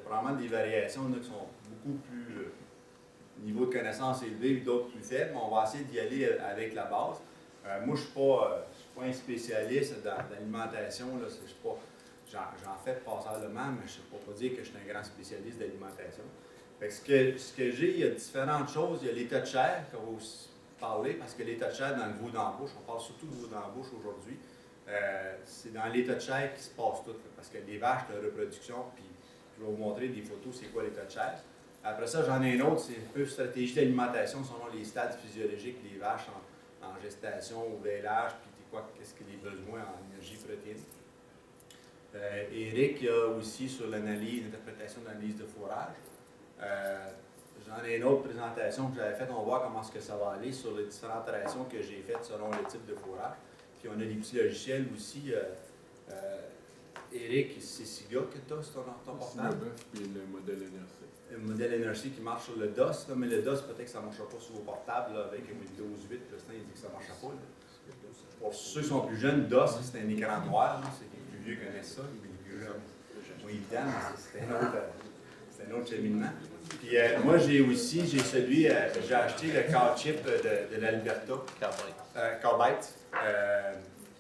probablement des variations qui sont beaucoup plus niveau de connaissance élevé, d'autres plus faibles. On va essayer d'y aller avec la base. Moi, je ne suis pas un spécialiste dans l'alimentation. J'en fais passablement, mais je ne sais pas dire que je suis un grand spécialiste d'alimentation. Ce que j'ai, il y a différentes choses. Il y a l'état de chair qu'on va aussi parler, parce que l'état de chair dans le veau d'embauche, on parle surtout de veau d'embauche aujourd'hui. C'est dans l'état de chair qu'il se passe tout. Parce que les vaches de reproduction, puis je vais vous montrer des photos, c'est quoi l'état de chair. Après ça, j'en ai un autre, c'est un peu stratégie d'alimentation selon les stades physiologiques des vaches en gestation, au vêlage, puis qu'est-ce qu'il a besoin en énergie protéine. Éric, il y a aussi sur l'analyse, l'interprétation de l'analyse de fourrage. J'en ai une autre présentation que j'avais faite, on va voir comment est-ce que ça va aller sur les différentes rations que j'ai faites selon le type de fourrage. Puis on a des petits logiciels aussi. Éric, c'est SIGA que tu as sur ton portable. Puis le modèle NRC. Le modèle NRC qui marche sur le DOS, là, mais le DOS, peut-être que ça ne marchera pas sur vos portables là, avec un Windows 8. L'instant, il dit que ça ne marchera pas. Là. Pour ceux qui sont plus jeunes, DOS, c'est un écran noir. C'est les plus vieux connaissent ça. Les plus vieux, oui, évidemment, c'est un autre cheminement. Puis moi, j'ai celui, j'ai acheté le car chip de l'Alberta. Carbite.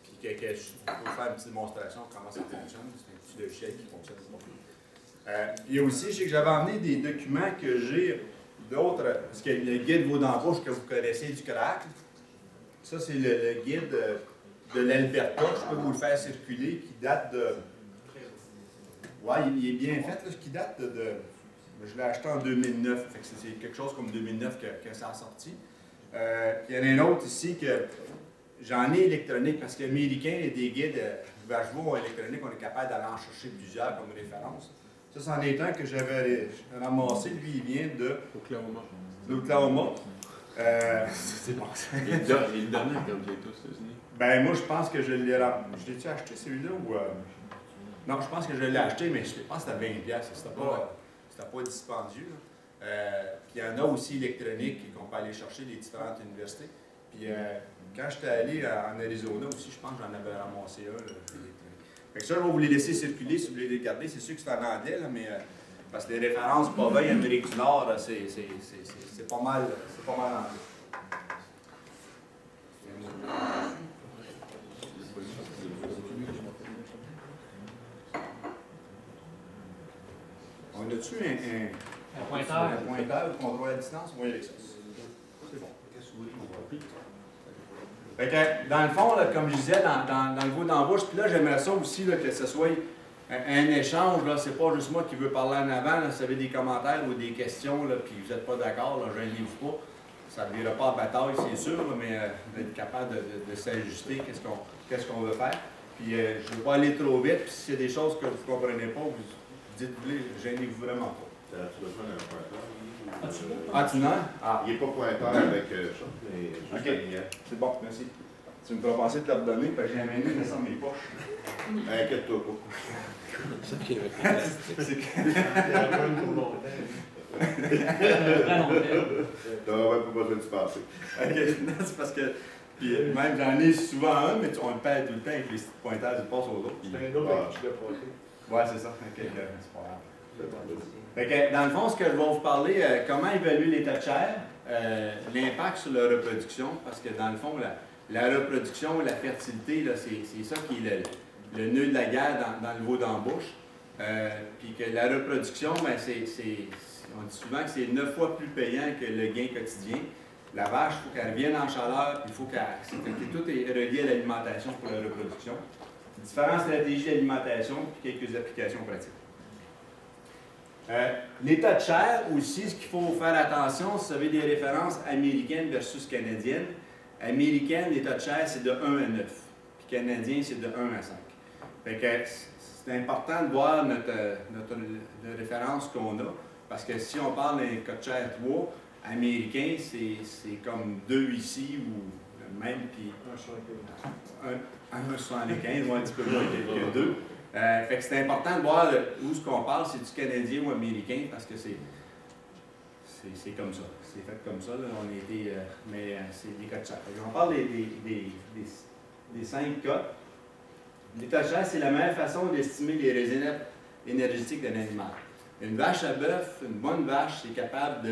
Puis je vais vous faire une petite démonstration de comment ça fonctionne. C'est un petit logiciel qui fonctionne pas. Il y a aussi, je sais que j'avais emmené des documents que j'ai d'autres, parce qu'il y a le guide veau d'embauche que vous connaissez du CRAC. Ça, c'est le guide de l'Alberta. Je peux vous le faire circuler, qui date de. Ouais, il est bien fait, là, qui date de. Je l'ai acheté en 2009, c'est quelque chose comme 2009 que ça a sorti. Il y en a un autre ici que j'en ai électronique, parce qu'américain, il y a des guides vache-veau électroniques, on est capable d'aller en chercher plusieurs comme référence. Ça, c'en est un que j'avais ramassé, lui, il vient de l'Oklahoma. C'est bon. Il le donnait comme j'ai tous aux États-Unis. Ben, moi, je pense que je l'ai acheté celui-là ou. Non, je pense que je l'ai acheté, mais je pense que c'était 20$. C'était pas dispendieux. Puis il y en a aussi électroniques qu'on peut aller chercher des différentes universités. Puis quand j'étais allé en Arizona aussi, je pense que j'en avais ramassé un électronique. Fait que ça, je vais vous les laisser circuler si vous voulez les regarder. C'est sûr que c'est en anglais, là, mais parce que les références bovins Amérique du Nord, c'est pas mal anglais. On a-tu un pointeur ou contrôle à distance? Oui, avec ça. C'est bon. Fait que, dans le fond, là, comme je disais, dans le veau d'embauche, puis là, j'aimerais ça aussi là, que ce soit un échange. C'est pas juste moi qui veux parler en avant. Là, si vous avez des commentaires ou des questions, là, puis vous n'êtes pas d'accord, je ne livre pas. Ça ne vira pas en bataille, c'est sûr, là, mais d'être capable de s'ajuster, qu'est-ce qu'on veut faire. Puis je ne veux pas aller trop vite, puis s'il y a des choses que vous ne comprenez pas, vous dites-vous, gênez-vous vraiment pas. Tu besoin d'un pointeur? Ah, tu n'as? Ah. Il n'est pas pointeur avec ça, mais juste OK. C'est bon, merci. Tu me feras penser de te le redonner, parce que j'ai amené dans mes poches. Inquiète-toi pas. C'est Tu n'auras même pas besoin de se passer. OK, c'est parce que. Puis même j'en ai souvent un, mais on le perd tout le temps avec les pointeurs, ils passent aux autres. C'est un autre avec qui tu l'as passé. Ouais, c'est ça. OK, c'est pas grave. Fait que, dans le fond, ce que je vais vous parler, comment évaluer l'état de chair, l'impact sur la reproduction, parce que dans le fond, la reproduction, la fertilité, c'est ça qui est le nœud de la guerre dans le veau d'embauche. Puis que la reproduction, ben, on dit souvent que c'est 9 fois plus payant que le gain quotidien. La vache, il faut qu'elle revienne en chaleur, puis il faut tout est relié à l'alimentation pour la reproduction. Différentes stratégies d'alimentation, puis quelques applications pratiques. L'état de chair aussi, ce qu'il faut faire attention, si vous avez des références américaines versus canadiennes. Américaine, l'état de chair, c'est de 1 à 9. Puis canadien, c'est de 1 à 5. Fait que c'est important de voir notre référence qu'on a. Parce que si on parle d'un cas de chair 3, américain, c'est comme 2 ici, ou même, puis 1,75, ou un petit peu moins que 2. Fait que c'est important de voir où ce qu'on parle, c'est du canadien ou américain, parce que c'est comme ça. C'est fait comme ça, là. On a été, mais c'est des cas de chair. On parle des 5 cas. L'état de chair, c'est la meilleure façon d'estimer les réserves énergétiques d'un animal. Une vache à bœuf, une bonne vache, c'est capable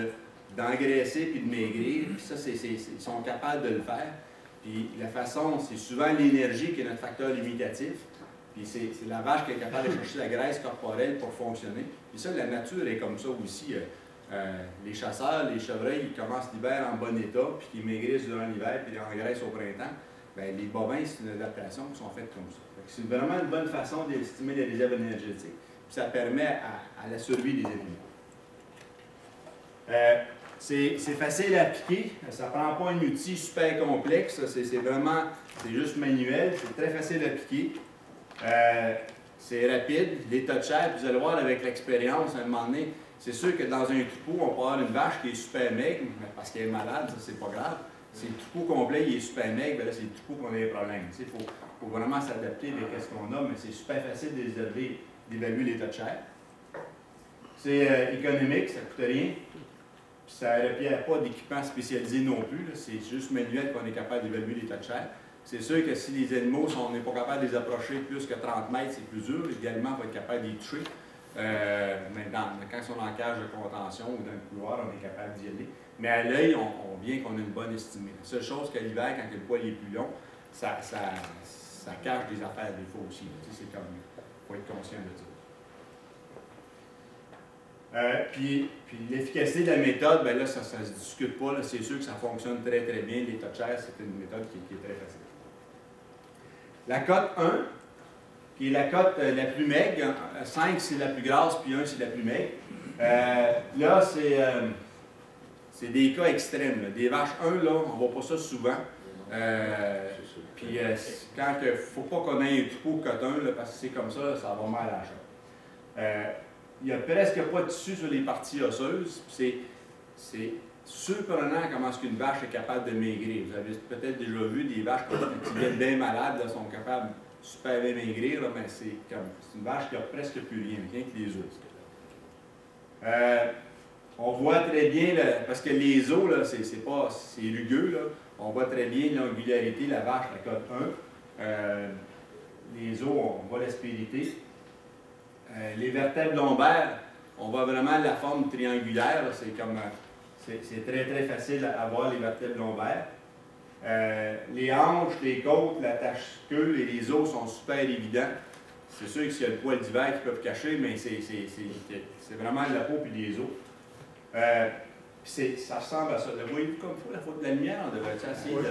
d'engraisser puis de maigrir. Puis ça, ils sont capables de le faire. Puis la façon, c'est souvent l'énergie qui est notre facteur limitatif. Puis c'est la vache qui est capable de chercher la graisse corporelle pour fonctionner. Puis ça, la nature est comme ça aussi. Les chasseurs, les chevreuils, ils commencent l'hiver en bon état, puis ils maigrissent durant l'hiver, puis ils engraissent au printemps. Bien, les bovins, c'est une adaptation qui sont faites comme ça. C'est vraiment une bonne façon d'estimer les réserves énergétiques. Puis ça permet à la survie des animaux. C'est facile à appliquer. Ça ne prend pas un outil super complexe. C'est juste manuel. C'est très facile à appliquer. C'est rapide. Les touchers, puis vous allez voir avec l'expérience, à un moment donné, c'est sûr que dans un troupeau, on peut avoir une vache qui est super maigre, mais parce qu'elle est malade, ça, c'est pas grave. Si le troupeau complet il est super maigre, bien là, c'est le troupeau qu'on a des problèmes. Il faut vraiment s'adapter avec ce qu'on a, mais c'est super facile d'évaluer les touchers. C'est économique, ça ne coûte rien. Puis ça ne requiert pas d'équipement spécialisé non plus. C'est juste manuel qu'on est capable d'évaluer les touchers. C'est sûr que si les animaux, on n'est pas capable de les approcher plus que 30 mètres, c'est plus dur. Également, on va être capable de les toucher. Mais quand ils sont en cage de contention ou dans le couloir, on est capable d'y aller. Mais à l'œil, on vient qu'on a une bonne estimée. La seule chose qu'à l'hiver, quand le poil est plus long, ça cache des affaires des fois aussi. C'est comme, il faut être conscient de ça. Puis l'efficacité de la méthode, bien là, ça ne se discute pas. C'est sûr que ça fonctionne très très bien. Les touchers, c'est une méthode qui est très facile. La cote 1, qui est la cote la plus maigre. 5, c'est la plus grasse, puis 1, c'est la plus maigre. Là, c'est des cas extrêmes. Là. Des vaches 1, là, on ne voit pas ça souvent. Puis quand il ne faut pas qu'on ait un troupeau cote 1, là, parce que c'est comme ça, là, ça va mal à la chambre. Il n'y a presque pas de tissu sur les parties osseuses. C'est surprenant comment est-ce qu'une vache est capable de maigrir. Vous avez peut-être déjà vu des vaches qui viennent bien malades, là, sont capables de super bien maigrir, là, mais c'est une vache qui n'a presque plus rien que les os. On voit très bien, parce que les os, c'est rugueux, là, on voit très bien l'angularité, la vache, la cote 1. Les os, on voit l'aspérité. Les vertèbres lombaires, on voit vraiment la forme triangulaire. C'est très très facile à voir les vertèbres lombaires. Les hanches, les côtes, la tache-queue et les os sont super évidents. C'est sûr que s'il y a le poil d'hiver qu'ils peuvent cacher, mais c'est vraiment la peau et les os. Ça ressemble à ça. Vous voyez comme il faut la faute de la lumière, on devrait essayer de...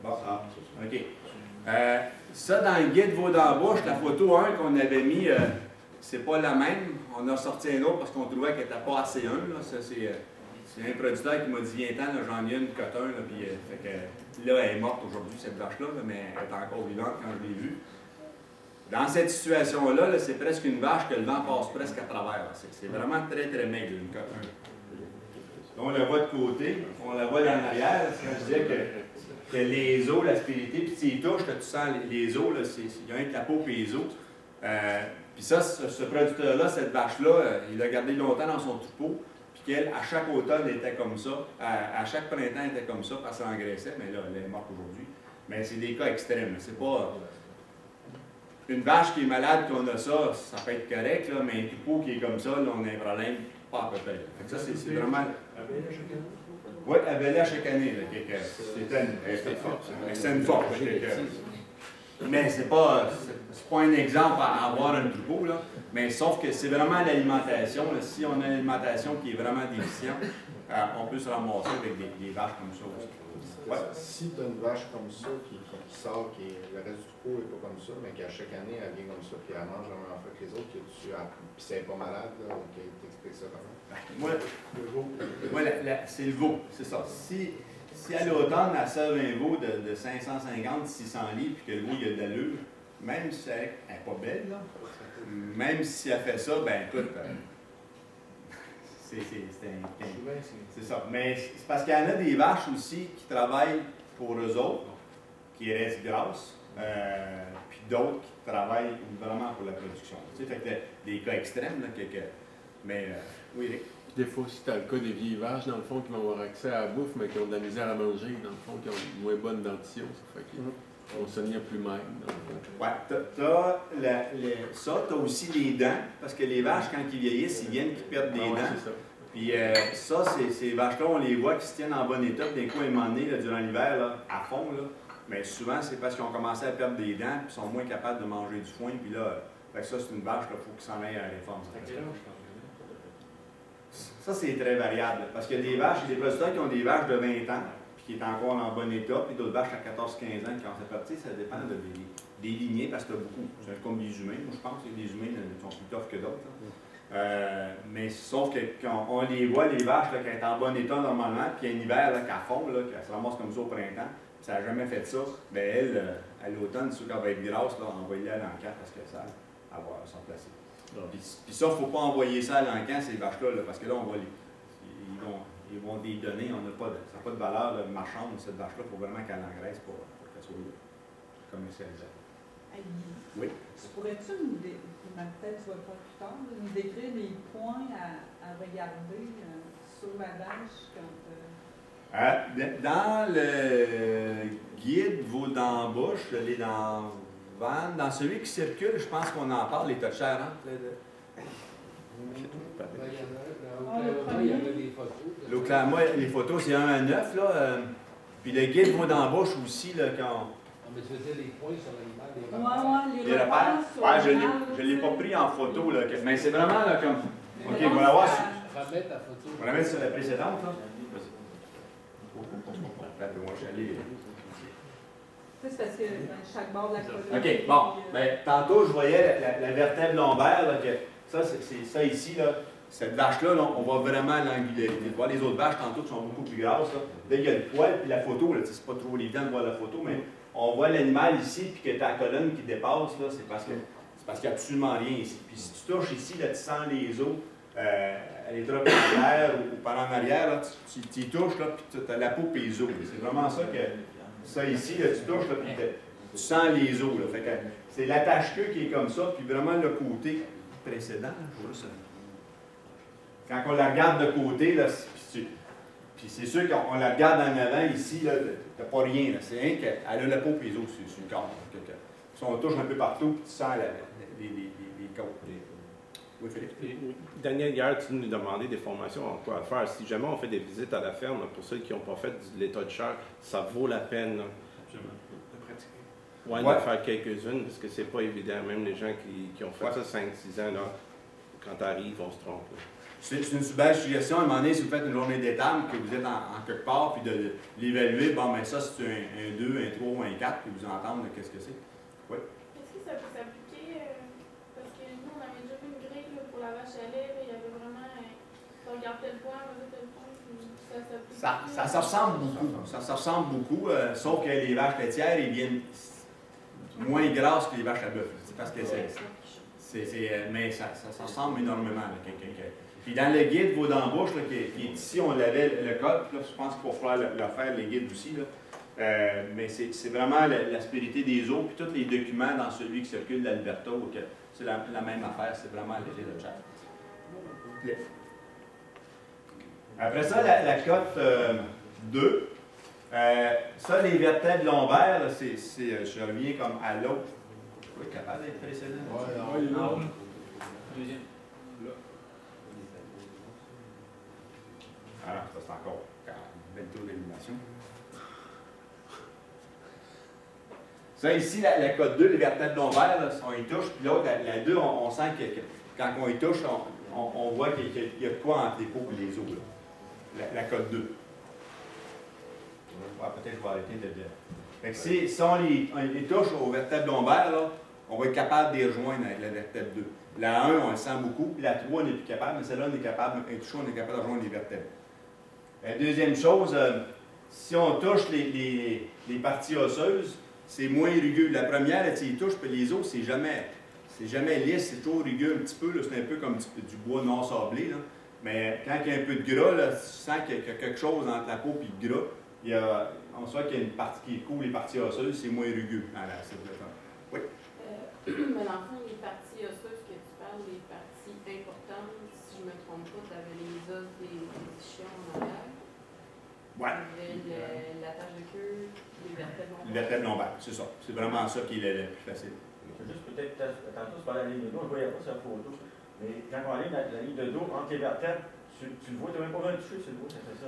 Bon, OK. Ça, dans le guide Veau d'embauche, la photo 1 qu'on avait mis, c'est pas la même. On a sorti un autre parce qu'on trouvait qu'elle n'était pas assez 1. Là. Ça, c'est un producteur qui m'a dit viens-t'en, j'en ai une cote 1. Là, puis, là, elle est morte aujourd'hui, cette vache-là, mais elle est encore vivante quand je l'ai vue. Dans cette situation-là, -là, c'est presque une vache que le vent passe presque à travers. C'est vraiment très, très maigre, une cote 1. On la voit de côté, on la voit dans l'arrière. Quand je disais que les os, l'aspérité, puis tu y touches, tu sens les os, il y a un que la peau et les os. Puis ça, ce producteur-là, cette vache-là, il l'a gardé longtemps dans son troupeau, puis qu'elle, à chaque automne, elle était comme ça, à chaque printemps, elle était comme ça, parce qu'elle engraissait, mais là, elle est morte aujourd'hui. Mais c'est des cas extrêmes, c'est pas... Une vache qui est malade, qu'on a ça, ça peut être correct, là, mais un troupeau qui est comme ça, là, on a un problème, pas à peu près. Ça, c'est vraiment... Oui, elle bêlait à chaque année. C'est une force. Mais c'est pas un exemple à avoir un troupeau, là. Mais sauf que c'est vraiment l'alimentation. Si on a une alimentation qui est vraiment déficiente, on peut se ramasser avec des vaches comme ça aussi. Ouais. Si tu as une vache comme ça qui sort, le reste du troupeau n'est pas comme ça, mais qu'à chaque année elle vient comme ça, puis elle mange la même affaire que les autres, puis c'est pas malade, là, t'expliques ça comment? Moi, c'est le veau, c'est ça. Si à l'automne, elle sert un veau de 550-600 livres, puis que le veau, il a de l'allure, même si elle n'est pas belle, là, même si elle fait ça, ben écoute, c'est ça. Mais c'est parce qu'il y en a des vaches aussi qui travaillent pour eux autres, qui restent grasses, puis d'autres qui travaillent vraiment pour la production. Tu sais, fait que des cas extrêmes, là, mais oui, Eric. Des fois aussi, tu as le cas des vieilles vaches, dans le fond, qui vont avoir accès à la bouffe, mais qui ont de la misère à manger, dans le fond, qui ont une moins bonne dentition. Ça fait que On saignait plus même. Ouais, ça, tu as aussi les dents, parce que les vaches, quand ils vieillissent, ils viennent qu'ils perdent des Ah ouais, dents. c'est ça. Puis ça, ces vaches-là, on les voit qui se tiennent en bon état, puis d'un coup, à un moment donné, là, durant l'hiver, là, à fond, là, mais souvent, c'est parce qu'ils ont commencé à perdre des dents, puis sont moins capables de manger du foin, puis là, fait que ça, c'est une vache, il faut qu'ils s'en aillent à la réforme. Ça, c'est très variable, parce qu'il y a des vaches, il y a des producteurs qui ont des vaches de 20 ans, puis qui est encore en bon état, puis d'autres vaches à 14-15 ans qui ont fait partie, ça dépend des lignées, parce que beaucoup, c'est comme les humains, moi je pense que les humains sont plus tough que d'autres. Mais sauf que quand on les voit, les vaches, là, qui sont en bon état normalement, puis un hiver, qu'à fond, qu'elle se ramasse comme ça au printemps, puis ça n'a jamais fait ça, bien elle, à l'automne, sûr qu'elle va être grasse, là, envoyer-la à l'encan parce que ça va s'en placer. Puis ça, il ne faut pas envoyer ça à l'encan, ces vaches-là, parce que là, on va ils vont des données, ça n'a pas de valeur marchande, cette vache-là, il faut vraiment qu'elle engraisse pour qu'elle soit commercialisée. Oui. Pourrais-tu peut-être tu vas le faire plus tard, nous décrire les points à regarder sur la vache quand. Dans le guide Vos d'embauche, je l'ai dans Van. Dans celui qui circule, je pense qu'on en parle, les touchers, hein? Il y avait des photos. L'Oklahoma, les photos, c'est 1 à 9, là. Puis le guide Vos d'embauche aussi, là, quand. Mais tu faisais les points sur l'animal, Les repères. repères. Ouais, je ne l'ai pas pris en photo, là. Mais c'est vraiment là comme. Ok, Mais on va la voir. Remets ta photo. On va la mettre sur la précédente, là. Moi, je suis allé. C'est parce que chaque bord de la colonne. OK, bon. Ben, tantôt, je voyais la vertèbre lombaire, là, que ça, c'est ça ici, là. Cette vache-là, là, on voit vraiment l'angularité. Tu vois les autres vaches, tantôt, qui sont beaucoup plus grasses, là. Là, il y a le poil, puis la photo, là, c'est pas trop évident de voir la photo, mais on voit l'animal ici, puis que tu as la colonne qui dépasse, là, c'est parce qu'il n'y a absolument rien ici. Puis si tu touches ici, là, tu sens les os, à l'étroculaire ou par en arrière, là, tu y touches, là, puis tu as la peau et les os. C'est vraiment ça que, ça ici, là, tu touches, là, puis tu sens les os. Là. Fait que c'est l'attache-queue qui est comme ça, puis vraiment le côté précédent. Quand on la regarde de côté, là, puis c'est sûr qu'on la regarde en avant, ici, là, tu n'as pas rien. C'est rien qu'elle a la peau et les os sur le corps. Si on touche un peu partout, puis tu sens les côtes. Oui, Philippe? Daniel, hier, tu nous demandais des formations en quoi faire. Si jamais on fait des visites à la ferme, pour ceux qui n'ont pas fait de l'état de chair, ça vaut la peine. Absolument. De pratiquer. Ouais, de faire quelques-unes, parce que c'est pas évident. Même les gens qui ont fait ça 5-6 ans, là, quand tu arrives, on se trompe. C'est une belle suggestion. À un moment donné, si vous faites une journée d'étable, que vous êtes en quelque part, puis de l'évaluer, bon, ben ça, c'est un 2, un 3 ou un 4, puis vous entendre qu'est-ce que c'est. Oui? Est-ce que ça peut s'appliquer, parce que nous, on avait déjà fait une grille là, pour la vache à lait, là, il y avait vraiment, on regardait le poids, on regardait le poids, puis ça s'applique. Ça se ressemble beaucoup. Ça se ressemble beaucoup, sauf que les vaches laitières, ils viennent moins grasses que les vaches à bœuf. C'est parce que mais ça ressemble énormément. Puis dans le guide Vos d'embauche, qui est ici, on avait le code. Là, je pense qu'il faut falloir le faire, les guides aussi. Là. Mais c'est vraiment l'aspérité des eaux, puis tous les documents dans celui qui circule de l'Alberta, c'est la même affaire, c'est vraiment l'été de chat. Après ça, la cote 2. Ça, les vertèbres lombaires, je reviens comme à l'autre. Oui, capable d'être précédent. Oui, non. Deuxième. Là. Alors, ça c'est encore belle tour d'animation. Ça ici, la cote 2, les vertèbres lombaires, là, on y touche, puis l'autre, la 2, on sent que quand on y touche, on voit qu'il y a de quoi entre les peaux et les os. La cote 2. Ouais, peut-être que je vais arrêter de dire. Fait que si on les touche aux vertèbres lombaires, là, on va être capable de les rejoindre avec la vertèbre 2. La 1, on le sent beaucoup, puis la 3, on n'est plus capable, mais celle-là, on est capable, un touché, on est capable de rejoindre les vertèbres. Deuxième chose, si on touche les parties osseuses, c'est moins rugueux. La première, tu y touches, puis les os, c'est jamais lisse, c'est toujours rugueux un petit peu, c'est un peu comme du bois non sablé. Là. Mais quand il y a un peu de gras, là, tu sens qu'il y a quelque chose entre la peau et le gras. On sent qu'il y a une partie qui couvre les parties osseuses, c'est moins rugueux. Oui? Mais dans le fond, les parties osseuses que tu parles, les parties importantes, si je ne me trompe pas, tu avais les os des ischions en arrière. Oui. Tu avais l'attache de queue, les vertèbres lombaires. Les vertèbres lombaires. c'est ça. C'est vraiment ça qui est le plus facile. C'est juste peut-être, tantôt, c'est pas la ligne de dos, je ne voyais pas sur la photo. Mais quand on aligne la ligne de dos entre les vertèbres, tu le vois, tu n'as même pas besoin de toucher, tu le vois, ça fait ça.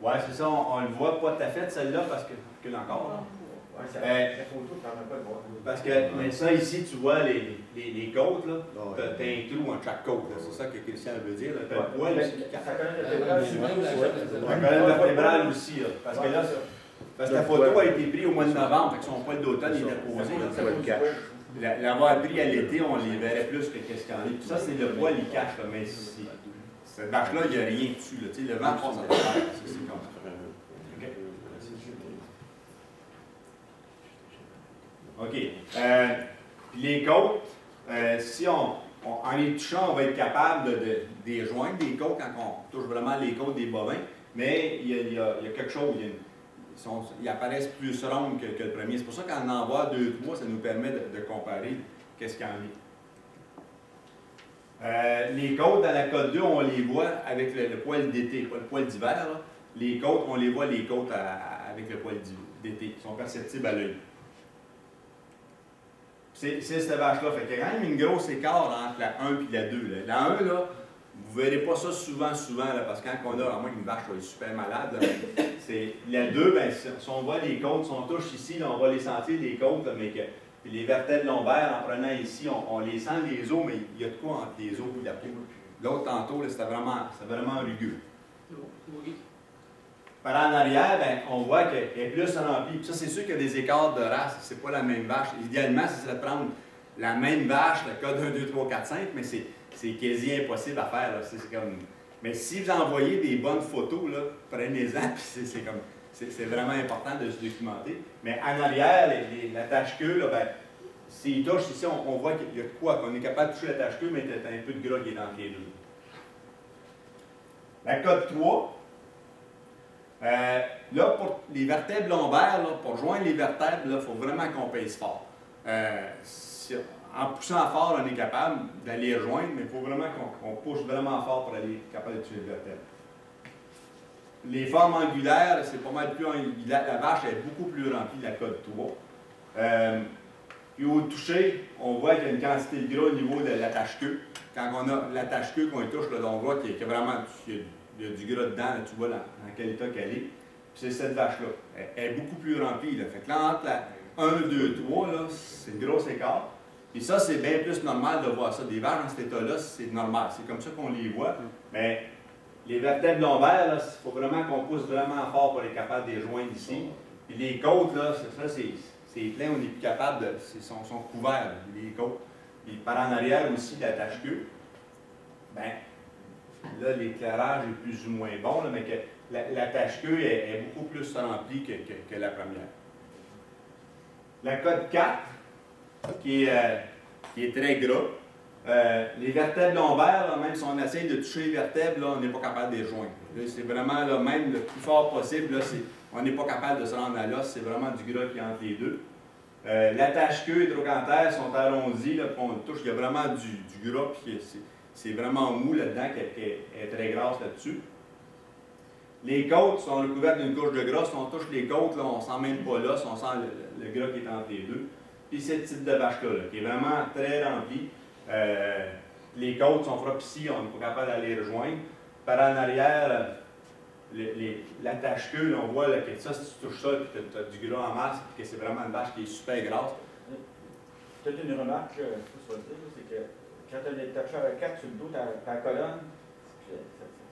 Ouais, c'est ça, on le voit pas tout à fait celle-là parce que encore. Ouais, la photo, tu n'en as pas de voir. Parce que mais ça ici, tu vois les côtes, là, t'as un trou entre chaque côte, c'est ça que Christian veut dire. T'as le poil aussi qui ça colonne vertébrale aussi. La colonne vertébrale aussi, là, parce que là, parce que la photo a été prise au mois de novembre, fait que son poil d'automne il était posé. L'avoir pris à l'été, on les verrait plus que qu'est-ce qu'il y en a. Puis ça, c'est le poil, il cache, là, mais cette vache-là, il n'y a rien dessus. Là. Le vent passe à travers. C'est comme ça. OK. Puis les côtes, si en les touchant, on va être capable de les joindre, des côtes, quand on touche vraiment les côtes des bovins, mais il y a quelque chose. Ils apparaissent plus ronds que le premier. C'est pour ça qu'en en voir 2, 3, ça nous permet de comparer qu'est-ce qu'il y en a. Les côtes dans la cote 2, on les voit avec le poil d'été, pas le poil d'hiver. Les côtes, on les voit les côtes avec le poil d'été. Ils sont perceptibles à l'œil. C'est cette vache-là. Fait qu'il y a quand même une grosse écart entre la 1 et la 2. Là. La 1, là, vous ne verrez pas ça souvent, là, parce que quand on a, à moins qu'une vache soit super malade, c'est la 2, ben, si on voit les côtes, si on touche ici, là, on va les sentir, les côtes, là, mais que puis les vertèbres lombaires, en prenant ici, on les sent les os, mais il y a de quoi entre les os et la peau. L'autre tantôt, c'était vraiment rugueux. Par en arrière, ben, on voit qu'elle est plus remplie. Puis ça, c'est sûr qu'il y a des écarts de race, c'est pas la même vache. Idéalement, ce serait de prendre la même vache, le code 1, 2, 3, 4, 5, mais c'est quasi impossible à faire. Mais si vous envoyez des bonnes photos, prenez-en, puis c'est vraiment important de se documenter. Mais en arrière, la tâche-queue, ben, s'il touche ici, on voit qu'il y a de quoi, qu'on est capable de toucher la tâche-queue, mais il y a un peu de gras qui est entre les deux. La code 3, là, pour les vertèbres lombaires, là, pour joindre les vertèbres, il faut vraiment qu'on pèse fort. En poussant fort, on est capable d'aller rejoindre, mais il faut vraiment qu'on pousse vraiment fort pour aller capable de tuer les vertèbres. Les formes angulaires, c'est pas mal plus angulaire. La vache est beaucoup plus remplie de la code 3. Puis au toucher, on voit qu'il y a une quantité de gras au niveau de l'attache-queue. Quand on a l'attache-queue qu'on touche, là, on voit qu'il y a vraiment il y a du gras dedans, là, tu vois dans quel état qu'elle est. Puis c'est cette vache-là. Elle est beaucoup plus remplie. Là. Fait que là, entre la 1, 2, 3, c'est une grosse écart. Puis ça, c'est bien plus normal de voir ça. Des vaches dans cet état-là, c'est normal. C'est comme ça qu'on les voit. Mais les vertèbres lombaires, il faut vraiment qu'on pousse vraiment fort pour être capable de les joindre ici. Puis les côtes, là, c'est plein, on n'est plus capable de. Sont couverts, les côtes. Puis par en arrière aussi, la tâche-queue. Ben, là, l'éclairage est plus ou moins bon, là, mais que la tâche-queue est beaucoup plus remplie que la première. La code 4, qui est très gras. Les vertèbres lombaires, là, même si on essaye de toucher les vertèbres, là, on n'est pas capable de les joindre. C'est vraiment là, même le plus fort possible. Là, on n'est pas capable de se rendre à l'os. C'est vraiment du gras qui est entre les deux. L'attache-queue et le trochanter sont arrondis. Là, on touche, il y a vraiment du gras. Puis c'est vraiment mou là-dedans, qui est très grasse là-dessus. Les côtes sont recouvertes d'une couche de gras. Si on touche les côtes, là, on ne sent même pas l'os, on sent le gras qui est entre les deux. Puis c'est ce type de vache-là, qui est vraiment très rempli. Les côtes sont frappées ici, on n'est pas capable d'aller rejoindre. Par en arrière, l'attache-queue, on voit là, que ça, si tu touches ça, puis tu as du gras en masse, puis que c'est vraiment une vache qui est super grasse. Peut-être une remarque, c'est que quand tu as des toucheurs à 4 sur le dos, ta colonne,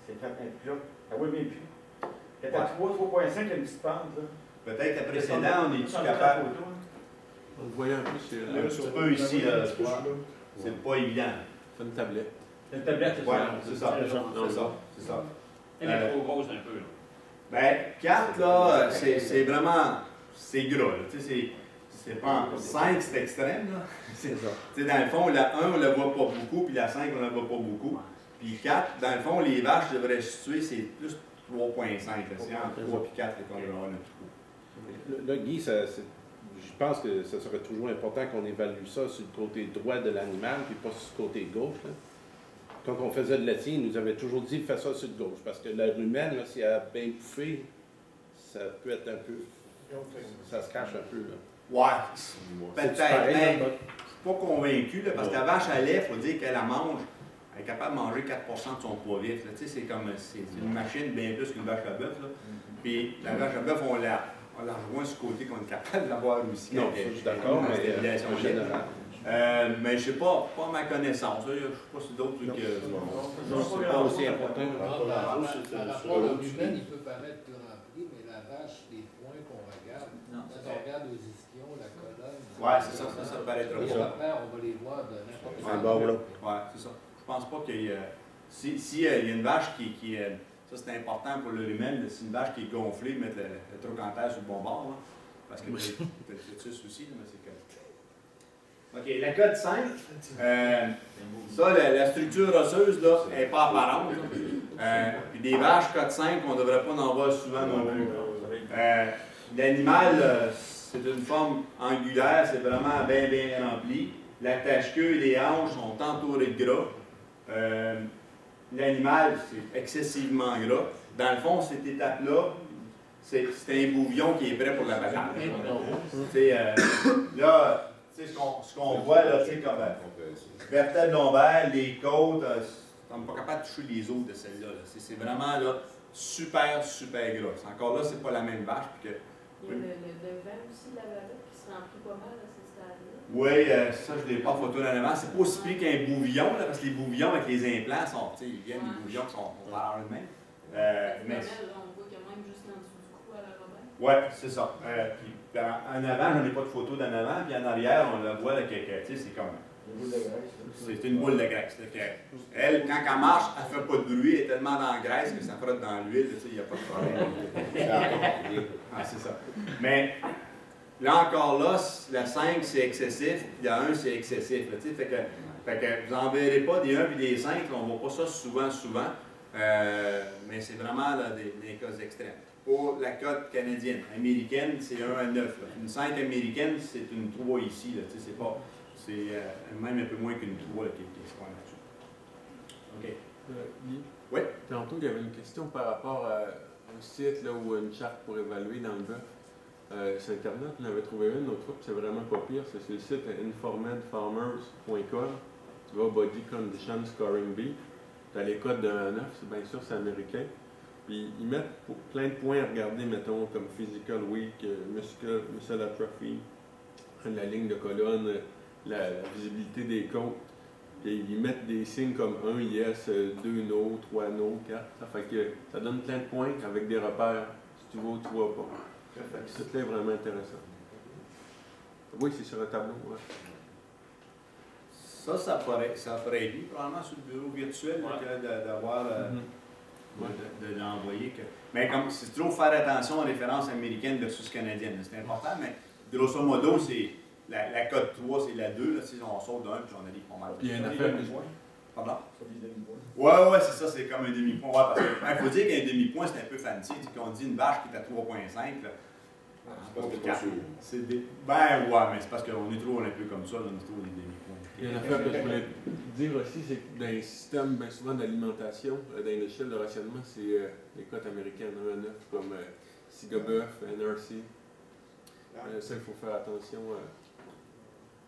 c'est fait un plat. Ah oui, mais puis. Peut-être à 3, 3.5, il y a une petite pente. Peut-être la précédente, on est-tu capable. On le voyait un peu sur peu ici, c'est pas évident. C'est une tablette. C'est une tablette, c'est ça. C'est ça. Elle est trop grosse un peu. Là. Ben, 4, là, c'est vraiment. C'est gras. C'est pas 5, c'est extrême. C'est ça. Dans le fond, la 1, on ne la voit pas beaucoup, puis la 5, on ne la voit pas beaucoup. Puis 4, dans le fond, les vaches devraient se situer, c'est plus 3.5. C'est entre 3 et 4 qu'on va avoir notre trou. Là, Guy, je pense que ce serait toujours important qu'on évalue ça sur le côté droit de l'animal, puis pas sur le côté gauche. Là. Quand on faisait le laitier, il nous avait toujours dit fais ça sur le gauche, parce que la rumelle, là, si elle a bien bouffé, ça peut être un peu Ça se cache un peu, là. Ouais, C'est-tu peut-être, pareil, mais là, je suis pas convaincu, là, parce que la vache à lait, il faut dire qu'elle la mange, elle est capable de manger 4 de son poids vif. Tu sais, c'est comme, c'est une machine bien plus qu'une vache à bœuf, là. Puis la vache à bœuf, on la rejoint sur le côté qu'on est capable de l'avoir aussi. Non, ça, je suis d'accord, mais en général. Mais je sais pas à ma connaissance. Je ne sais pas si d'autres trucs. C'est pas aussi important. Par rapport à l'humain, il peut paraître plus rempli, mais la vache, les points qu'on regarde, quand on regarde aux ischions, la colonne. Ouais, c'est ça, ça paraît trop Les ça. repères, on va les voir de n'importe C'est bon, là. Ouais, c'est ça. Je pense pas qu'il y ait. Si il y a une vache qui est. Ça, c'est important pour le humain, si une vache qui est gonflée, mettre le trochanter sur le bon bord. Là, parce que tu as le fœtus aussi, mais c'est que. OK, la code 5, ça, la structure osseuse, là, n'est pas apparente. Puis des vaches code 5, on ne devrait pas en voir souvent non plus. L'animal, c'est une forme angulaire, c'est vraiment bien rempli. La tache-queue et les hanches sont entourées de gras. L'animal, c'est excessivement gras. Dans le fond, cette étape-là, c'est un bouvillon qui est prêt pour la bataille. Là, ce qu'on voit, là, tu sais, comme vertèbre lombaire, les côtes, on n'est pas capable de toucher les os de celle-là. C'est vraiment là, super gras. Encore là, c'est pas la même vache. Puis que, il y a le vent aussi de la valette qui se remplit pas mal à ce stade-là. Oui, ça, je ne l'ai pas photo en avant. C'est pas aussi pire qu'un bouvillon, là, parce que les bouvillons avec les implants, ils viennent des bouvillons qui sont par eux-mêmes. Mais on voit quand même juste en dessous du cou à la Robin. Oui, c'est ça. Puis, en avant, j'en ai pas de photo d'en avant, puis en arrière, on la voit, là, c'est comme. C'est une boule de graisse. Elle, quand elle marche, elle ne fait pas de bruit, elle est tellement dans la graisse que ça frotte dans l'huile, il n'y a pas de problème. Ah, c'est ça. Mais là encore là, la 5 c'est excessif, puis la 1 c'est excessif. Là, fait que vous n'en verrez pas des 1 et des 5, on ne voit pas ça souvent. Mais c'est vraiment là, des cas extrêmes. Pour la cote canadienne, américaine, c'est 1 à 9. Là. Une 5 américaine, c'est une 3 ici. C'est pas. C'est même un peu moins qu'une 3 qui se pointe là-dessus. OK. Guy? Oui? Tantôt, il y avait une question par rapport à un site là, ou une charte pour évaluer dans le bœuf. Sur Internet, on avait trouvé une autre fois, puis c'est vraiment pas pire. C'est le site informedfarmers.com. Tu vas au Body Condition Scoring Bee. Tu as les codes de 1 à 9, c'est bien sûr, c'est américain. Puis ils mettent plein de points à regarder, mettons, comme Physical Weak, Muscle Atrophy, la ligne de colonne, la visibilité des côtes. Puis ils mettent des signes comme 1 yes, 2 no, 3 no, 4. Ça fait que ça donne plein de points avec des repères, si tu vas ou tu vas pas. Fait que ce site-là est vraiment intéressant. Oui, c'est sur le tableau. Ouais. Ça pourrait aider probablement sur le bureau virtuel d'avoir. De l'envoyer. Mais comme c'est toujours faire attention aux références américaines versus canadiennes. C'est important, mais grosso modo, c'est la code 3, c'est la 2. Là, si on sort d'un, puis on a des pas mal. Il y a une affaire que Pardon? Ouais, c'est ça, c'est comme un demi-point. Ouais, parce qu'il faut dire qu'un demi-point, c'est un peu fancy. Quand on dit une vache qui est à 3,5, c'est des. Ben ouais, mais c'est parce qu'on est toujours un peu comme ça, on est toujours des demi-points. Il y a une affaire que je voulais dire aussi, c'est que dans les systèmes, bien souvent d'alimentation, dans l'échelle de rationnement, c'est les cotes américaines 1 à 9, comme Sigabeuf, NRC. Ça, il faut faire attention.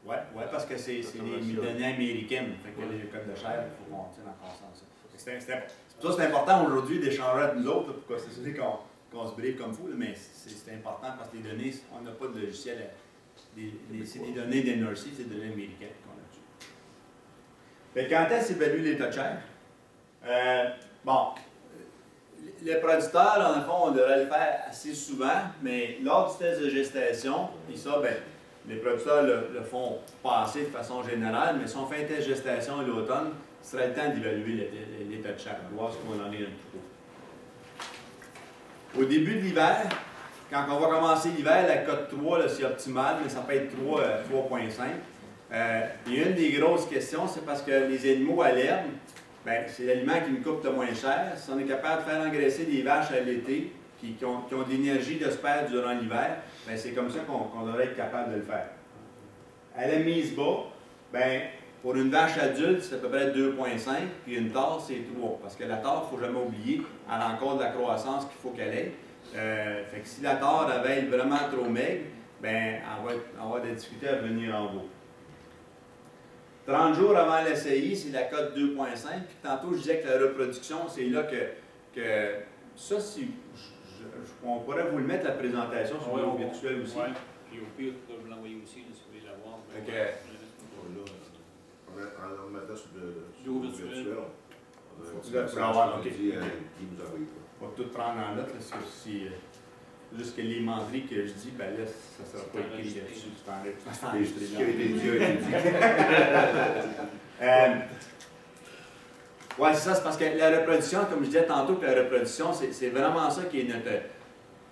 Ouais, parce que c'est les données américaines. Fait que les codes de chair, il faut qu'on tienne en conscience. C'est pour ça que c'est important aujourd'hui d'échanger avec nous autres, pour que c'est qu'on se brille comme fou, mais c'est important parce que les données, on n'a pas de logiciel. C'est des données d'NRC, c'est des données américaines qu'on a dessus. Fait quand est-ce qu'on évalue l'état de chair? Bon, le producteur, dans le fond, on devrait le faire assez souvent, mais lors du test de gestation, et ça, ben, les producteurs le font passer de façon générale, mais si on fait un test de gestation à l'automne, ce serait le temps d'évaluer l'état de chair, voir ce qu'on en est un petit peu. Au début de l'hiver, quand on va commencer l'hiver, la cote 3, c'est optimal, mais ça peut être 3,5. Et une des grosses questions, c'est parce que les animaux à l'herbe, ben, c'est l'aliment qui nous coûte le moins cher. Si on est capable de faire engraisser des vaches à l'été, qui ont de l'énergie de se perdre durant l'hiver, ben, c'est comme ça qu'on devrait être capable de le faire. À la mise bas, ben, pour une vache adulte, c'est à peu près 2,5, puis une tasse, c'est 3. Parce que la tasse, il ne faut jamais oublier, elle a encore de la croissance qu'il faut qu'elle ait. Fait que si la tare avait été vraiment trop maigre, ben, elle va avoir des difficultés à venir en haut. 30 jours avant l'SCI, c'est la cote 2.5. Puis tantôt, je disais que la reproduction, c'est là que ça, si, on pourrait vous le mettre, la présentation sur le virtuel aussi. Oui, puis au pire, tu peux me l'envoyer aussi, là, si vous voulez l'avoir. OK. En le mettant sur le virtuel. On va tout prendre en note, parce que si juste que les menteries que je dis, ben là, ça ne sera pas écrit là-dessus. Ce qui a été dit a été dit. Oui, c'est ça, c'est parce que la reproduction, comme je disais tantôt, que la reproduction, c'est vraiment ça qui est notre.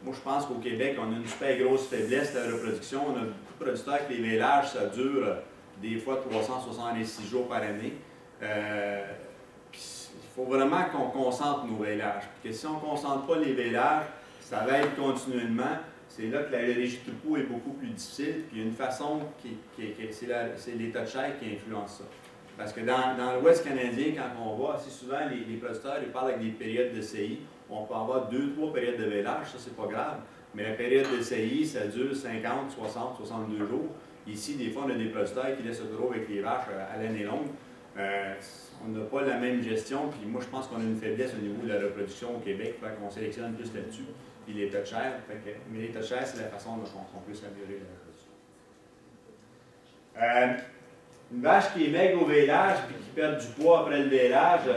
Moi, je pense qu'au Québec, on a une super grosse faiblesse de la reproduction. On a beaucoup de producteurs que les vélages, ça dure des fois 366 jours par année. Il faut vraiment qu'on concentre nos vélages. Parce que si on ne concentre pas les vélages, ça va être continuellement. C'est là que la régie de troupeau est beaucoup plus difficile. Puis il y a une façon c'est l'état de chair qui influence ça. Parce que dans l'Ouest canadien, quand on va, assez souvent, les producteurs ils parlent avec des périodes de CI. On peut avoir 2-3 périodes de vélage, ça c'est pas grave. Mais la période de CI, ça dure 50, 60, 62 jours. Ici, des fois, on a des producteurs qui laissent le gros avec les vaches à l'année longue. On n'a pas la même gestion, puis moi je pense qu'on a une faiblesse au niveau de la reproduction au Québec, fait qu'on sélectionne plus là-dessus. Puis les tas de chair, mais les tas de chair, c'est la façon dont on peut s'améliorer la reproduction. Une vache qui est maigre au vélage puis qui perd du poids après le vélage,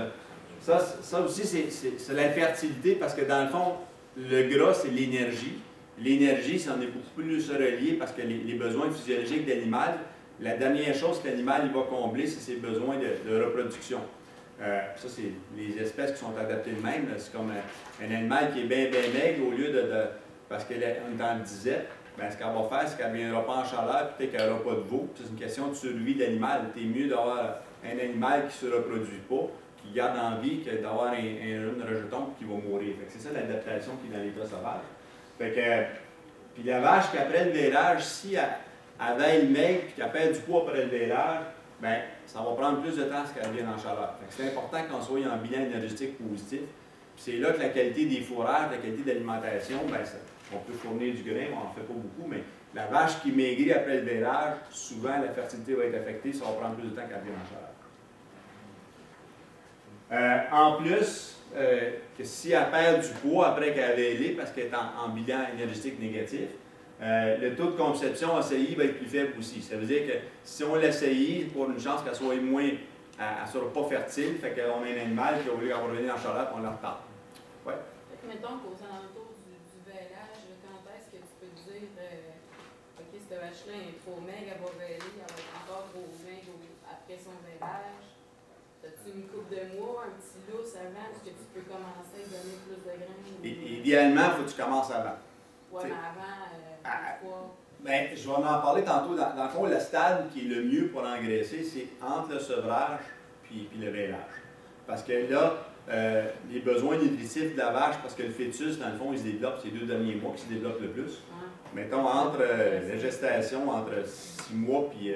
ça aussi c'est la fertilité parce que dans le fond, le gras c'est l'énergie. L'énergie, ça en est beaucoup plus relié parce que les besoins physiologiques de l'animal, la dernière chose que l'animal va combler, c'est ses besoins de reproduction. Ça, c'est les espèces qui sont adaptées de même. C'est comme un animal qui est bien maigre, au lieu parce qu'elle est dans le disette, ben, ce qu'elle va faire, c'est qu'elle ne viendra pas en chaleur, peut-être qu'elle n'aura pas de veau. C'est une question de survie de l'animal. C'est mieux d'avoir un animal qui ne se reproduit pas, qui garde en vie, que d'avoir un jeune rejeton qui va mourir. C'est ça l'adaptation qui est dans l'état sauvage. Puis la vache qui après le vélage, si elle veille maigre et qu'elle perd du poids après le vélage, ben, ça va prendre plus de temps à ce qu'elle vienne en chaleur. C'est important qu'on soit en bilan énergétique positif. Puis c'est là que la qualité des fourrages, la qualité d'alimentation, ben, on peut fournir du grain, on n'en fait pas beaucoup, mais la vache qui maigrit après le vélage, souvent la fertilité va être affectée, ça va prendre plus de temps qu'elle vienne en chaleur. En plus, que si elle perd du poids après qu'elle a vélé, parce qu'elle est en bilan énergétique négatif, le taux de conception ACI va être plus faible aussi. Ça veut dire que si on l'ACI, pour une chance qu'elle soit moins, elle ne sera pas fertile, fait qu'on a un animal qui, au lieu d'avoir revenir en chaleur, on la retarde. Ouais. Fait que mettons qu'aux alentours du vélage, quand est-ce que tu peux dire OK, cette vache-là est trop maigre, elle va véler, elle va être encore trop maigre après son vélage. As-tu une couple de mois, un petit lousse avant, est-ce que tu peux commencer à donner plus de grains? Idéalement, il faut que tu commences avant. Oui, mais avant, ben, je vais en parler tantôt. Dans le fond, le stade qui est le mieux pour engraisser, c'est entre le sevrage puis le vélage. Parce que là, les besoins nutritifs de la vache, parce que le fœtus, dans le fond, il se développe, c'est 2 derniers mois qui se développent le plus. Mettons, entre la gestation, entre 6 mois puis...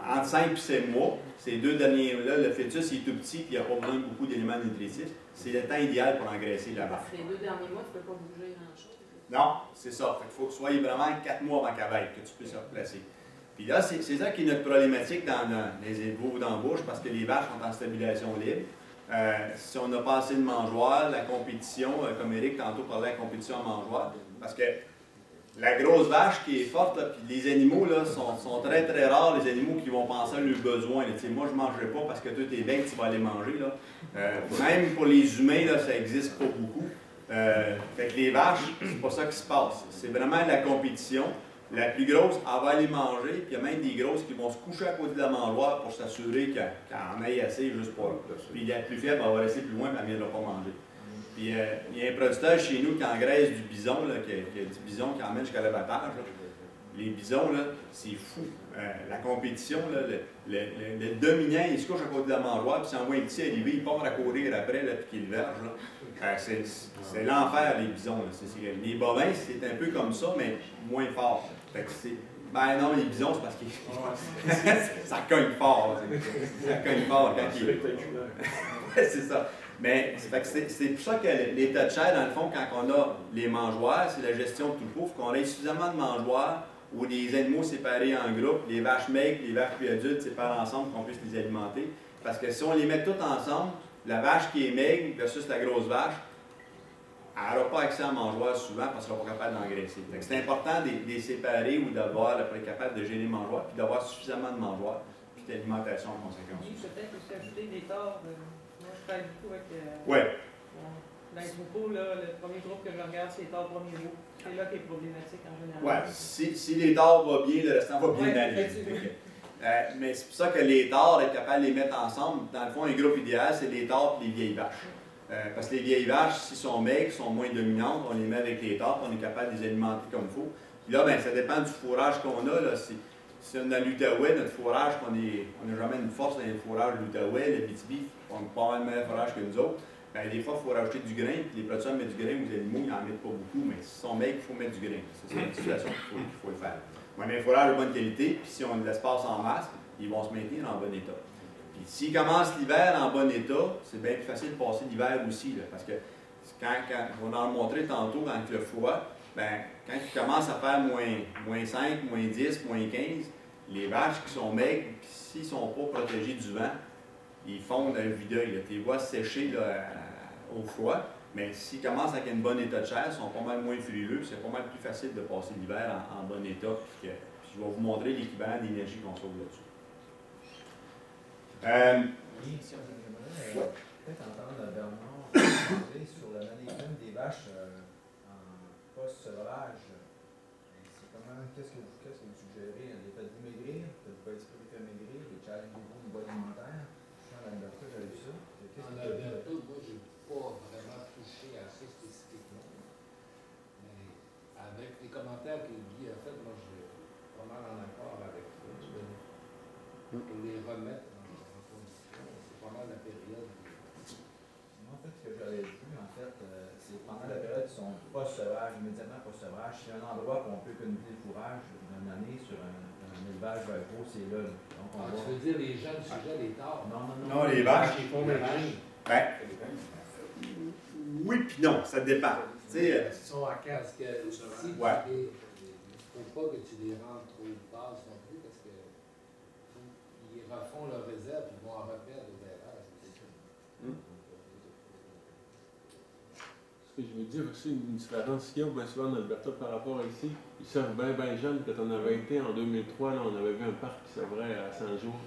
entre 5 et 7 mois, ces 2 derniers là, le fœtus il est tout petit et il n'a pas besoin de beaucoup d'éléments nutritifs. C'est le temps idéal pour engraisser la vache. Parce que les 2 derniers mois, tu ne peux pas bouger grand-chose. Non, c'est ça. Il faut que ce soit vraiment 4 mois avant qu'elle veille, que tu puisses se replacer. Puis là, c'est ça qui est notre problématique dans les éleveurs d'embauche, parce que les vaches sont en stabilisation libre. Si on n'a pas assez de mangeoires, la compétition, comme Éric tantôt parlait de la compétition en mangeoires, parce que la grosse vache qui est forte, puis les animaux là, sont très très rares, les animaux qui vont penser à leurs besoins. Moi, je ne mangerai pas parce que toi, tes becs, tu vas aller manger. Là. Même pour les humains, là, ça n'existe pas beaucoup. Fait que les vaches, c'est pas ça qui se passe. C'est vraiment la compétition. La plus grosse, elle va aller manger, puis il y a même des grosses qui vont se coucher à côté de la mangeoire pour s'assurer qu'elle en ait assez juste pour. Puis la plus faible, elle va rester plus loin, mais elle ne viendra pas manger. Puis il y a un producteur chez nous qui engraisse du bison, là, qui a du bison qui emmène jusqu'à l'abattage. Les bisons, là, c'est fou. La compétition, là, le dominant, il se couche à côté de la mangeoire, puis s'il envoie un petit arrivé, il part à courir après, là, puis qu'il le verge. C'est l'enfer, les bisons. Là. Les bovins, c'est un peu comme ça, mais moins fort. Fait que ben non, les bisons, c'est parce qu'ils ça cogne fort. Ça cogne fort quand il... C'est ça. Mais c'est pour ça que les tas de chair, dans le fond, quand on a les mangeoires, c'est la gestion de tout le pauvre, qu'on ait suffisamment de mangeoires où les animaux séparés en groupes, les vaches maigres, les vaches plus adultes séparent ensemble, qu'on puisse les alimenter. Parce que si on les met toutes ensemble, la vache qui est maigre versus la grosse vache, elle n'aura pas accès à mangeoire souvent parce qu'elle ne sera pas capable d'engraisser. C'est important de les séparer ou d'avoir, pour être capable de gérer les mangeoires, puis d'avoir suffisamment de mangeoires, puis d'alimentation en conséquence. Oui, peut-être aussi ajouter des torts. Moi, je travaille beaucoup avec dans les troupeaux, là, le premier groupe que je regarde, c'est les torts premier groupe. C'est là qui est problématique en général. Oui, si les torts vont bien, le restant va bien aller. Mais c'est pour ça que les torts, être capable de les mettre ensemble, dans le fond, un groupe idéal, c'est les torts et les vieilles vaches. Parce que les vieilles vaches, s'ils sont maigres, sont moins dominantes, on les met avec les torts, on est capable de les alimenter comme il faut. Puis là, ben, ça dépend du fourrage qu'on a. Là. Si on a l'Outaouais, notre fourrage, on n'a jamais une force dans le fourrage de l'Outaouais, le Bitibi, on a pas mal de meilleur fourrage que nous autres. Ben, des fois, il faut rajouter du grain, puis les producteurs mettent du grain aux animaux, ils n'en mettent pas beaucoup, mais s'ils sont maigres, il faut mettre du grain. C'est une situation qu'il faut le faire. On met un fourrage de bonne qualité, puis si on l'espace en masse, ils vont se maintenir en bon état. Puis s'ils commencent l'hiver en bon état, c'est bien plus facile de passer l'hiver aussi, là, parce que quand on en a montré tantôt, quand il fait froid, ben, quand il commence à faire moins 5, moins 10, moins 15, les vaches qui sont maigres, puis s'ils ne sont pas protégés du vent, ils fondent à vue d'œil. Tu les vois sécher là, au froid, mais s'ils commencent avec un bon état de chair, ils sont pas mal moins frileux, c'est pas mal plus facile de passer l'hiver en bon état. Puis je vais vous montrer l'équivalent d'énergie qu'on sauve là-dessus. Oui, si on aimerait peut-être entendre Bernard parler sur le management des vaches en post-sevrage. Qu'est-ce que vous suggérez? Les faites-vous maigrir? Faites-vous pas exprès de faire maigrir? Les challengez-vous au niveau alimentaire? En Alberta, j'avais vu ça. En Alberta, moi, je n'ai pas vraiment touché à ça spécifiquement. Mais avec les commentaires que Guy a fait, moi, je suis pas mal en accord avec ça. Pour les remettre en condition, c'est pas mal la période. Moi, en fait, ce que j'avais vu, c'est pendant la période qui sont post-sevrage, immédiatement post-sevrage, s'il y a un endroit où on peut économiser le fourrage d'une année sur un élevage gros, c'est là. Donc, tu veux dire les jeunes sujets, les torts? Non, les vaches. Ben, oui puis non, ça dépend. Ils sont à casque. Si il ne faut pas que tu les rentres trop basses non plus, parce qu'ils refont leur réserve et ils vont en reperdre au vérage. Ce que je veux dire aussi, une différence qu'il y a bien souvent en Alberta par rapport à ici, ils servent bien jeune. Quand on avait été en 2003, là, on avait vu un parc qui s'ouvrait à 100 jours.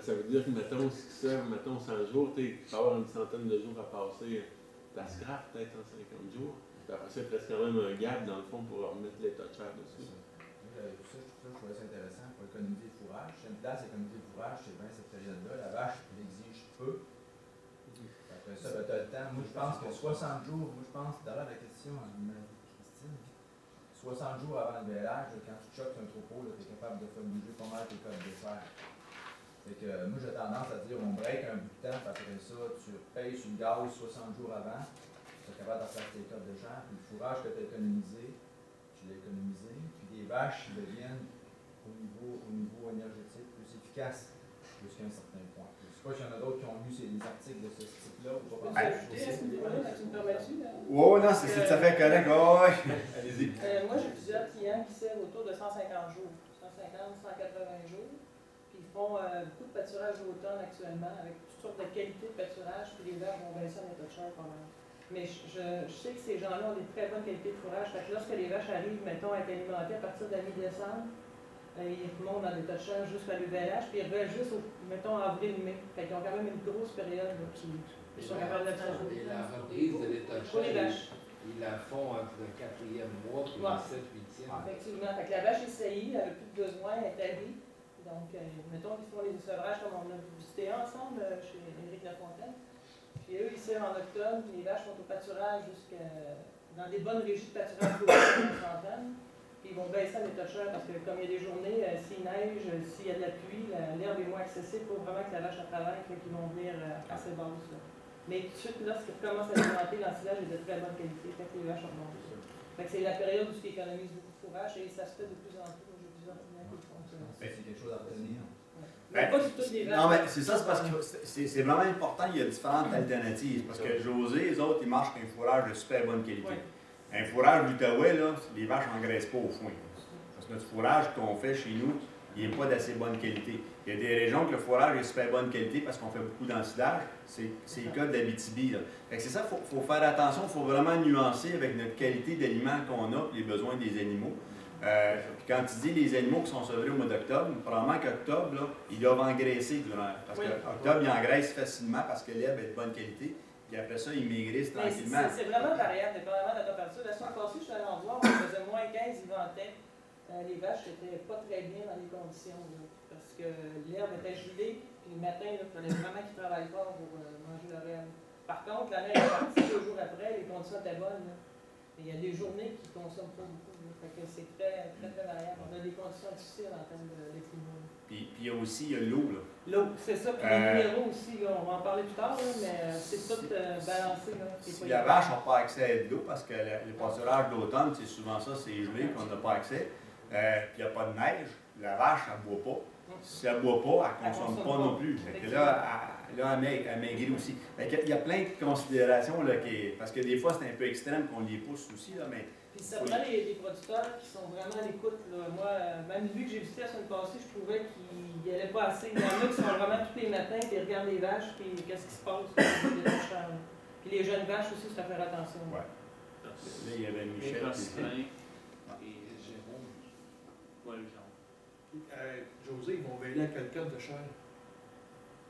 Ça veut dire que, mettons, ce qui servent, mettons, 100 jours, tu vas avoir une centaine de jours à passer. Ta scrap peut-être en 50 jours. Puis après ça, il reste quand même un gap, dans le fond, pour remettre les tas de chair dessus. Je trouvais ça intéressant pour économiser le fourrage. Si une place économiser le fourrage, c'est bien cette période-là. La vache l'exige peu. Après ça, tu as le temps. Moi, je pense que 60 jours, d'ailleurs, la question à Christine, 60 jours avant le vélage, quand tu choques un troupeau, tu es capable de faire bouger pas mal tes codes de fer. Fait que moi, j'ai tendance à dire, on break un bout de temps, puis après ça, tu payes sur le gaz 60 jours avant, tu es capable de faire tes codes de chair, puis le fourrage que tu as économisé, tu l'as économisé, puis les vaches deviennent, au niveau énergétique, plus efficaces jusqu'à un certain point. Je ne sais pas s'il y en a d'autres qui ont lu des articles de ce type-là ou pas. Oui, non, c'est tout à fait correct. Oh, allez-y. Moi, j'ai plusieurs clients qui servent autour de 150 jours, 150, 180 jours. Ils font beaucoup de pâturage d'automne actuellement, avec toutes sortes de qualités de pâturage, puis les vaches vont baisser en état de chair quand même. Mais je sais que ces gens-là ont des très bonnes qualités de fourrage. Fait que lorsque les vaches arrivent, mettons, à être alimentées à partir de la mi-décembre, ils remontent dans l'état de chair jusqu'à l'uvélage, puis ils reviennent juste, mettons, en avril-mai. Fait qu'ils ont quand même une grosse période qui sont capables de faire. Et la reprise de l'état de chair, ils la font entre le 4e mois et le 7-8e. Effectivement. Fait que la vache est saillie, elle n'a plus besoin, elle est taillée. Donc, mettons qu'ils font les sevrages comme on a visité ensemble chez Éric Lafontaine. Puis eux, ils servent en octobre, puis les vaches vont au pâturage dans des bonnes régies de pâturage en centaine. Puis ils vont baisser en état de chair parce que comme il y a des journées, s'il neige, s'il y a de la pluie, l'herbe est moins accessible pour vraiment que la vache travaille, fait qu'ils vont venir assez basses. Mais tout de suite, lorsqu'ils commencent à alimenter, l'ensilage est de très bonne qualité, fait que les vaches remontent. Fait que c'est la période où ils économisent beaucoup de fourrage et ça se fait de plus en plus. C'est quelque chose à retenir. Mais pas sur toutes les vaches. Non, mais c'est ça, c'est parce que c'est vraiment important, il y a différentes alternatives. Parce que José, les autres, ils marchent avec un fourrage de super bonne qualité. Ouais. Un fourrage d'Outaouais, là, les vaches n'engraissent pas au foin. Parce que notre fourrage qu'on fait chez nous, il n'est pas d'assez bonne qualité. Il y a des régions que le fourrage est de super bonne qualité parce qu'on fait beaucoup d'ensilage. C'est le cas d'Abitibi. C'est ça, il faut faire attention, il faut vraiment nuancer avec notre qualité d'aliments qu'on a et les besoins des animaux. Puis quand tu dis les animaux qui sont sevrés au mois d'octobre, probablement qu'octobre, là, ils doivent engraisser parce qu'octobre, ils engraissent facilement parce que l'herbe est de bonne qualité. Puis après ça, ils maigrissent tranquillement. C'est vraiment variable, dépendamment de la température. La semaine passée, je suis allé en voir, on faisait moins 15, ils ventait. Les vaches n'étaient pas très bien dans les conditions, là, parce que l'herbe était gelée, puis le matin, il fallait vraiment qu'ils travaillent fort pour manger leur herbe. Par contre, la neige est partie 2 jours après, les conditions étaient bonnes. Là. Il y a des journées qui ne consomment pas beaucoup. C'est très, très, très variable. On a des conditions difficiles en termes de climat. Puis il y a aussi l'eau. L'eau, c'est ça. Puis les minéraux aussi, là, on va en parler plus tard, là, mais c'est tout balancé. Là, si la vache n'a pas accès à de l'eau, parce que le pâturage d'automne, c'est souvent ça, c'est gelé, qu'on n'a pas accès. Puis il n'y a pas de neige, la vache, elle ne boit pas. Si elle ne boit pas, elle ne consomme pas non plus. Fait que là, elle maigrit aussi. Il y a plein de considérations, là, parce que des fois, c'est un peu extrême qu'on les pousse aussi. Là, mais puis ça prend les producteurs qui sont vraiment à l'écoute. Moi, même lui que j'ai visité la semaine passée, je trouvais qu'il n'y allait pas assez. Il y en a qui sont vraiment tous les matins, qui regardent les vaches, puis qu'est-ce qui se passe. Puis les jeunes vaches aussi, c'est à faire attention. Ouais. Là, il y avait Michel. José, ils vont veiller à quelqu'un de cher.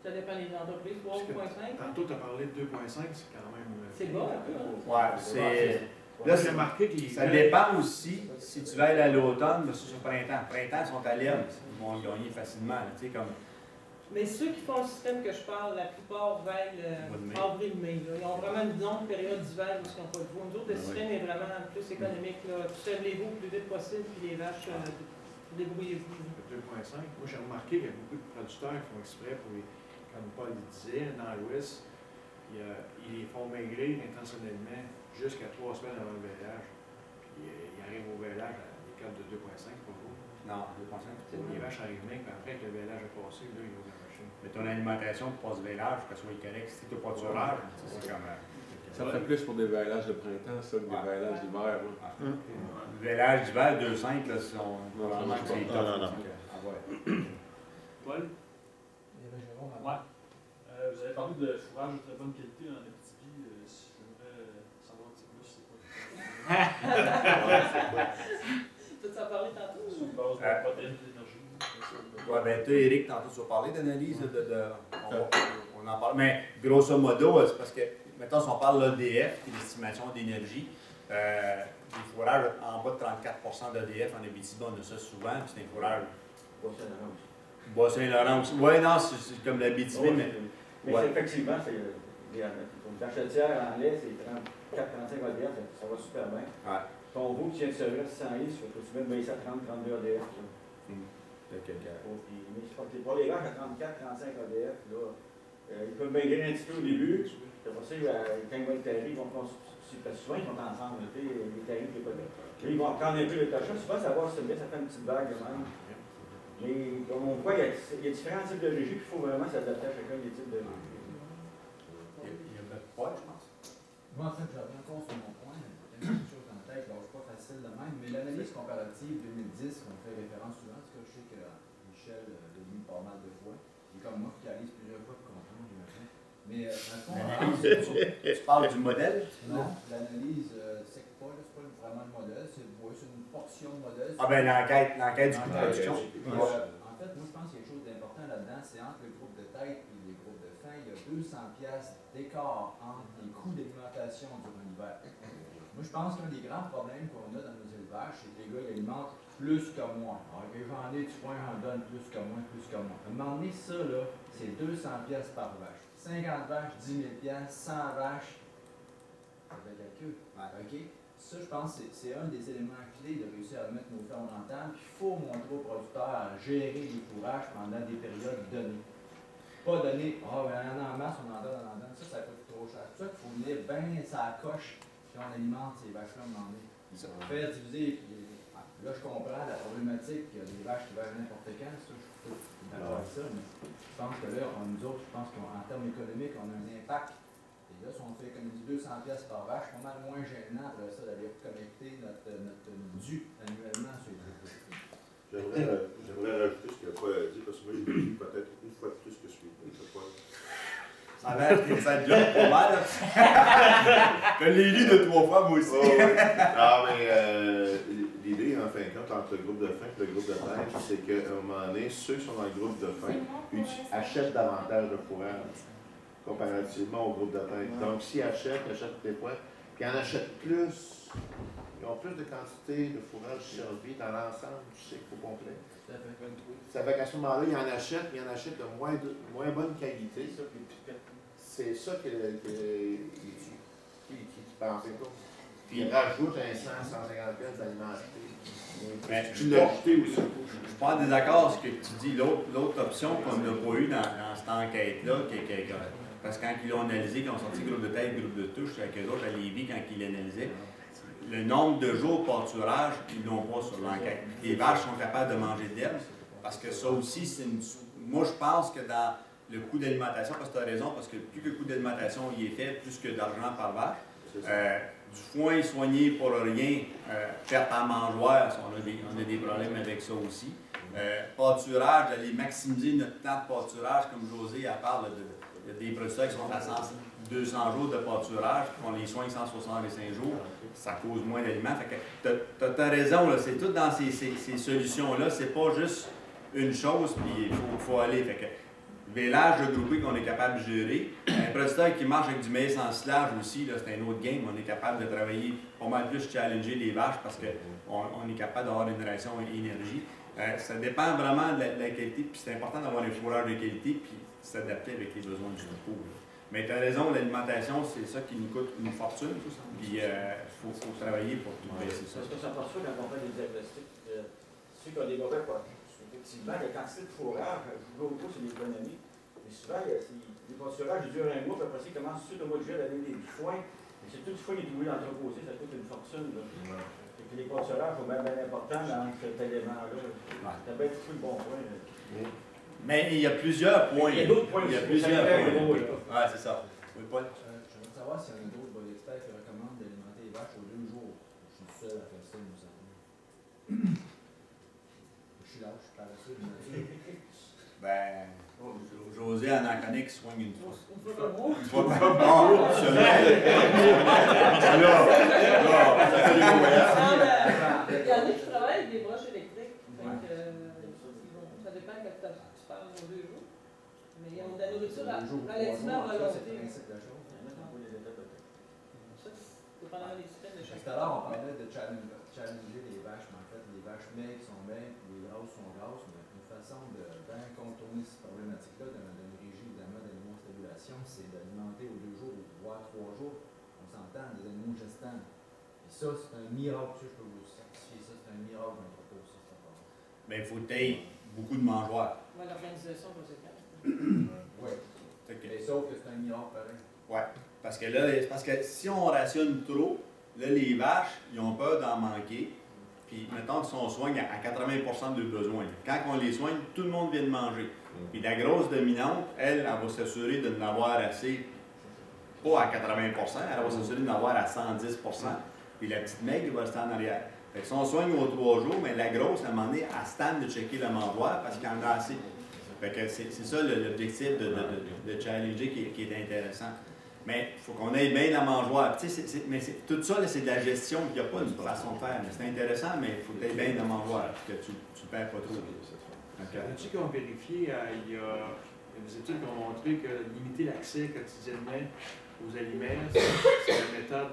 Ça dépend des entreprises, 3,5. Tantôt, tu as parlé de 2,5, c'est quand même. C'est bon, un peu. Ouais, c'est. Là, j'ai remarqué que ça dépend aussi si tu vas aller à l'automne versus au printemps. Le printemps, ils sont à l'herbe, ils vont gagner facilement. Tu sais, comme... Mais ceux qui font le système que je parle, la plupart veillent avril-mai. Ils ont vraiment une longue période d'hiver où ils n'ont pas de veau. Nous autres, le système est vraiment plus économique. Sèvez-vous le plus vite possible, puis les vaches, débrouillez-vous. 2,5. Moi, j'ai remarqué qu'il y a beaucoup de producteurs qui font exprès pour les, comme Paul le disait, dans l'Ouest, ils les font maigrir intentionnellement jusqu'à 3 semaines avant le vêlage. Puis ils arrivent au vêlage à des cadres de 2,5 pour vous. Non, 2,5. Les vaches arrivent même, puis après que le vêlage est passé, là, ils vont la machine. Mais ton alimentation pour passer le vêlage, que ce soit correct. Si tu n'as pas de surage, c'est comme. Ça fait plus pour des vêlages de printemps, ça, que des vêlages d'hiver. Le vêlage d'hiver, 2,5, là, sont vraiment que c'est top. Non. Paul? Ouais. Vous avez parlé de fourrage de très bonne qualité en Abitibi. J'aimerais savoir un petit peu plus c'est quoi. Tu as parlé tantôt? Sur base de la protéine d'énergie. Oui, bien, toi, Éric, tantôt, tu vas parler d'analyse. On en parle. Mais grosso modo, c'est parce que, mettons, si on parle de l'EDF, qui est l'estimation d'énergie, les fourrages en bas de 34 d'EDF en Abitibi, on a ça souvent, puis c'est un fourrage. Bas-Saint-Laurent aussi. Oui, non, c'est comme l'Abitibi, mais effectivement, c'est une tachetière en lait, c'est 34-35 ADF, ça va super bien. Ouais. Ton veau, tu viens de servir 600 livres, tu peux mettre ça à 30-32 ADF. Pour les vaches à 34-35 ADF, là, ils peuvent maigrir un petit peu au début. Après ça, quand ils vont être taillés, ils vont parce que souvent ils sont ensemble, les taillés, ils vont prendre un peu le tachat. Souvent, ça va se mettre, ça fait une petite vague de même. Mais comme on voit, il y a différents types de régies, puis il faut vraiment s'adapter à chacun des types de régies. Il y a pas, je pense. Moi, en fait, je reviens encore sur mon point. Il y a quelque chose en tête, alors c'est pas facile de même, mais l'analyse comparative 2010, qu'on fait référence souvent, parce que je sais que Michel l'a dit pas mal de fois, et comme moi qui réalise plusieurs fois pour comprendre, j'imagine. Mais dans le fond, tu parles du modèle? Non, l'analyse, c'est pas vraiment le modèle, c'est une portion de modèle. Ah ben l'enquête du coût de production. En fait, moi je pense qu'il y a quelque chose d'important là-dedans, c'est entre le groupe de tête et les groupes de faim, il y a 200$ d'écart entre les coûts d'alimentation durant l'hiver. Moi je pense qu'un des grands problèmes qu'on a dans nos élevages, c'est que les gars ils alimentent plus que moi. Alors que j'en ai du point, j'en donne plus que moi, plus que moi. À un moment donné, ça là, c'est 200$ par vache. 50 vaches, 10 000$, 100 vaches, ça fait calcul. OK? Ça, je pense que c'est un des éléments clés de réussir à mettre nos fermes rentables. Il faut montrer aux producteurs à gérer les fourrages pendant des périodes données. Pas donner, ben il y en a en masse, on en donne. Ça coûte trop cher. C'est ça qu'il faut venir bien, ça coche, puis on alimente ces vaches-là à un moment donné. Faire diviser, là je comprends la problématique, il y a des vaches qui veulent n'importe quand, ça, je trouve d'accord avec ça. ça, mais je pense que là, nous autres, je pense qu'en termes économiques, on a un impact. Et là, si on fait économiser 200 pièces par vache, c'est pas mal moins gênant après ça d'aller connecter notre dû annuellement sur les dépôts. J'aimerais rajouter ce qu'il n'a pas dit, parce que moi, j'ai lu peut-être une fois de plus que celui-là. Ça va être ça job pour moi, là. Je l'ai lu 2-3 fois, moi aussi. Oh, oui. Non, mais l'idée, en fin de compte, entre le groupe de faim et le groupe de pêche, c'est qu'à un moment donné, ceux qui sont dans le groupe de faim achètent davantage de fourrage comparativement au groupe de pêche. Donc, s'ils achètent des fois, puis ils en achètent plus, ils ont plus de quantité de fourrage servi dans l'ensemble du cycle au complet. Ça fait qu'à ce moment-là, ils en achètent, mais ils en achètent de moins bonne qualité. C'est ça qui pensait pas. Puis ils rajoutent un 100-150 pièces d'alimentaire. Tu l'as ajouté aussi. Je suis pas en désaccord avec ce que tu dis. L'autre option qu'on n'a pas eue dans cette enquête-là, parce que quand ils l'ont analysé, quand ils ont sorti groupe de tête, groupe de touche, avec eux autres à Lévis, quand ils l'analysaient, le nombre de jours de pâturage, ils l'ont pas sur l'enquête. Les vaches sont capables de manger d'herbe, parce que ça aussi, c'est une... Moi, je pense que dans le coût d'alimentation, parce que tu as raison, parce que plus que le coût d'alimentation y est fait, plus que d'argent par vache. Du foin soigné pour rien, perte en mangeoire, on a des problèmes avec ça aussi. Pâturage, d'aller maximiser notre temps de pâturage, comme José elle parle de des producteurs qui sont à 200 jours de pâturage, qu'on les soigne 165 jours, ça cause moins d'aliments. Tu as raison, c'est tout dans ces solutions-là, c'est pas juste une chose, puis il faut aller. Fait que, vélage regroupé qu'on est capable de gérer. Un producteur qui marche avec du maïs en silage aussi, c'est un autre game. On est capable de travailler pas mal plus challenger les vaches parce qu'on est capable d'avoir une réaction énergie. Ça dépend vraiment de la qualité, puis c'est important d'avoir des fourrages de qualité, puis s'adapter avec les besoins du troupeau. Mais tu as raison, l'alimentation, c'est ça qui nous coûte une fortune, puis il faut travailler pour tout baisser ça. Parce que ça passe quand on fait des diagnostics. Ceux qui ont des mauvais poches. Effectivement, la quantité de fourrage joue beaucoup sur l'économie. Mais souvent, les pâturages durent un mois, puis après ça, ils commencent tout au mois de juillet à donner des foins. Mais c'est tout le foin qui est doué d'entreposer, ça coûte une fortune. Et puis les pâturages sont bien importants dans cet élément-là. T'as bien foutu le bon point. Mais il y a plusieurs points. Il y a d'autres points. Il y a plusieurs points. Oui, c'est ça. Oui, Paul? Je voudrais savoir s'il y a un autre bon expert qui recommande d'alimenter les vaches aux 2 jours. Je suis seul à faire ça, nous savons. Je suis lâche, je suis paresseux de nature. Ben, José en connaît qui soigne une fois. Une fois par mois? Une fois par mois. Il y en a qui travaillent avec des broches électriques. Ça dépend quand tu parles aux 2 jours. Mais il y a de la nourriture relativement à volonté. Dépendamment des systèmes de chaque. Tout à l'heure, on parlait de challenger les vaches, mais en fait, les vaches maigres sont maigres, les grosses sont grosses, mais une façon de bien contourner cette problématique-là d'une régie, évidemment, d'alimentation, c'est d'alimenter aux 2 jours, voire 3 jours. On s'entend, des animaux gestants. Et ça, c'est un miracle, je peux vous certifier ça, c'est un miracle d'un troupeau, ça, c'est pas. Mais il faut tailler beaucoup de mangeoires. Oui, l'organisation conséquente. Oui. Mais sauf que c'est un miracle pareil. Oui. Parce que si on rationne trop, là, les vaches, ils ont peur d'en manquer. Puis, mettons qu'on soigne à 80% de leurs besoins. Quand on les soigne, tout le monde vient de manger. Puis la grosse dominante, elle va s'assurer de n'avoir assez, pas à 80%, elle va s'assurer d'en avoir à 110%. Puis la petite maigre va rester en arrière. Fait que si on soigne aux 3 jours, mais la grosse, à un moment donné, elle se tente de checker le mangeoire parce qu'il y en a assez. Fait que c'est ça l'objectif de challenger qui est intéressant. Mais il faut qu'on ait bien la mangeoire. Mais tout ça, c'est de la gestion. Il n'y a pas une façon de faire. C'est intéressant, mais il faut que tu aies bien la mangeoire, que tu ne perds pas trop. As-tu qu'on vérifie, il y a des études qui ont montré que limiter l'accès quotidiennement aux aliments, c'est la méthode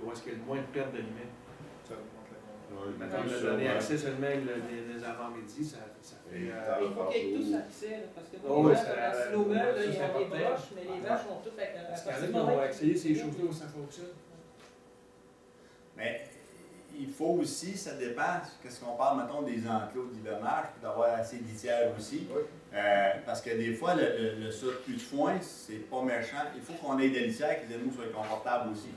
où est-ce qu'il y a le moins de perte d'aliments. Maintenant, de donner accès seulement les avant-midi, ça fait... Il faut qu'il y ait tous accès, parce que nos meubles, ils ont des broches, mais les vaches ont tout avec la Est-ce qu'il y en a qui ont accès à ces choses-là où ça fonctionne? Mais il faut aussi, ça dépend, qu'est-ce qu'on parle, mettons, des enclos d'hivernage, puis d'avoir assez de litière aussi. Parce que des fois, le surplus de foin, c'est pas méchant. Il faut qu'on ait des litières, que les animaux soient confortables aussi.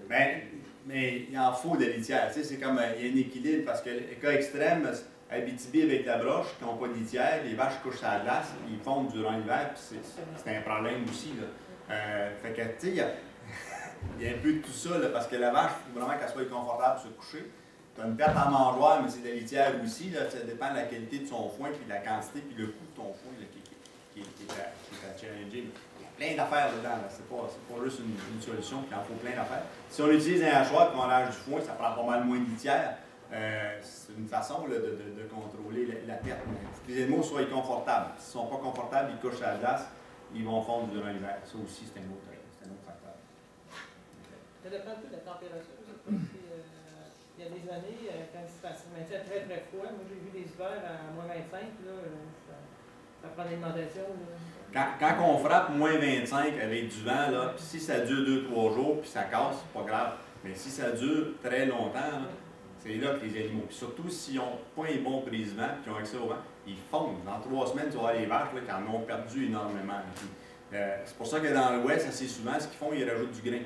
Mais mais il en faut de litière. Tu sais, c'est comme, il y a un équilibre parce que le cas extrême, Abitibi avec la broche, qui n'ont pas de litière, les vaches couchent à la glace, ils fondent durant l'hiver, puis c'est un problème aussi. Là. Fait que, tu sais, il y a un peu de tout ça, là, parce que la vache, il faut vraiment qu'elle soit confortable pour se coucher. Tu as une perte en mangeoire, mais c'est de la litière aussi. Là, ça dépend de la qualité de son foin, puis de la quantité, puis le coût de ton foin là, qui est à challenger. Il y a plein d'affaires dedans. C'est pas juste une solution, puis il en faut plein d'affaires. Si on utilise un hachoir et qu'on lâche du foin, ça prend pas mal moins de litière. C'est une façon là, de contrôler la perte. Il faut que les animaux soient confortables. S'ils ne sont pas confortables, ils couchent à la glace, ils vont fondre durant l'hiver. Ça aussi, c'est un autre facteur. Ça dépend un peu de la température. Il y a des années, quand il se fait très très froid, moi j'ai vu des hivers à moins 25, là, ça prend l'alimentation. Quand on frappe moins 25 avec du vent, là, puis si ça dure 2-3 jours, puis ça casse, c'est pas grave. Mais si ça dure très longtemps, c'est là que les animaux, puis surtout s'ils n'ont pas un bon brise-vent, puis qu'ils ont accès au vent, ils fondent. Dans 3 semaines, tu vas voir les vaches là, qui en ont perdu énormément. C'est pour ça que dans l'Ouest, assez souvent, ce qu'ils font, ils rajoutent du grain.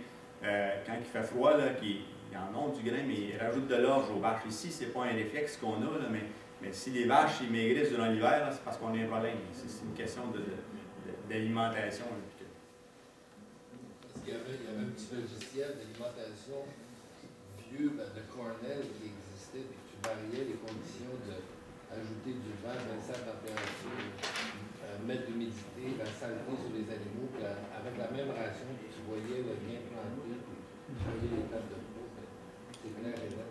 Quand il fait froid, là, ils en ont du grain, mais ils rajoutent de l'orge aux vaches. Ici, c'est pas un réflexe qu'on a, là, mais si les vaches ils maigrissent durant l'hiver, c'est parce qu'on a un problème. C'est une question d'alimentation. Parce qu'il y avait un petit logiciel d'alimentation vieux de Cornell qui existait et tu variais les conditions d'ajouter du vent, baisser la température, mettre de l'humidité, la saleté sur les animaux, puis avec la même ration, tu voyais le gain planté, puis tu voyais les tables de peau. C'est clair et net.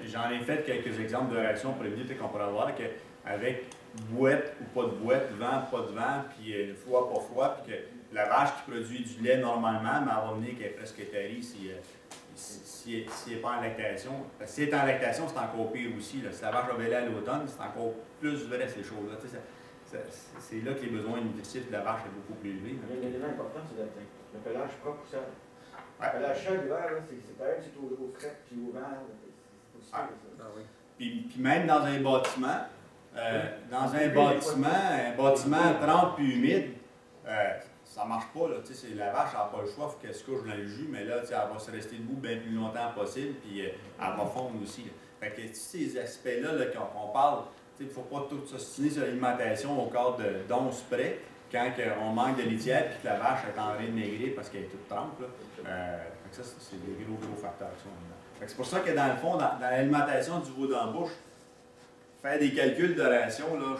J'en ai fait quelques exemples de réactions pour éviter qu'on pourrait voir qu'avec bouette ou pas de bouette, vent, pas de vent, puis froid, pas froid, puis que la vache qui produit du lait normalement, mais elle va venir qu'elle est presque étérée si elle n'est pas en lactation. Parce que si elle est en lactation, c'est encore pire aussi. Là. Si la vache a lait à l'automne, c'est encore plus vrai ces choses-là. C'est là que les besoins nutritifs de la vache est beaucoup plus élevé. L'élément important, c'est le pelage propre aussi. Le pelage chaud l'hiver, c'est pareil, c'est au frais puis au vent. Puis même dans un bâtiment, un bâtiment 30 puis humide, ça ne marche pas. Là. La vache n'a pas le choix, il faut qu'elle se couche dans le jus, mais là, elle va se rester debout bien plus longtemps possible, puis elle va fondre aussi. Là. Fait que tous ces aspects-là qu'on parle, il ne faut pas tout s'ostiner sur l'alimentation au cadre d'11 près, quand on manque de litière et que la vache est en train de maigrir parce qu'elle est toute trempe. Ça, c'est des gros facteurs qui sont là. C'est pour ça que dans le fond, dans l'alimentation du veau dans la bouche, faire des calculs de ration, là,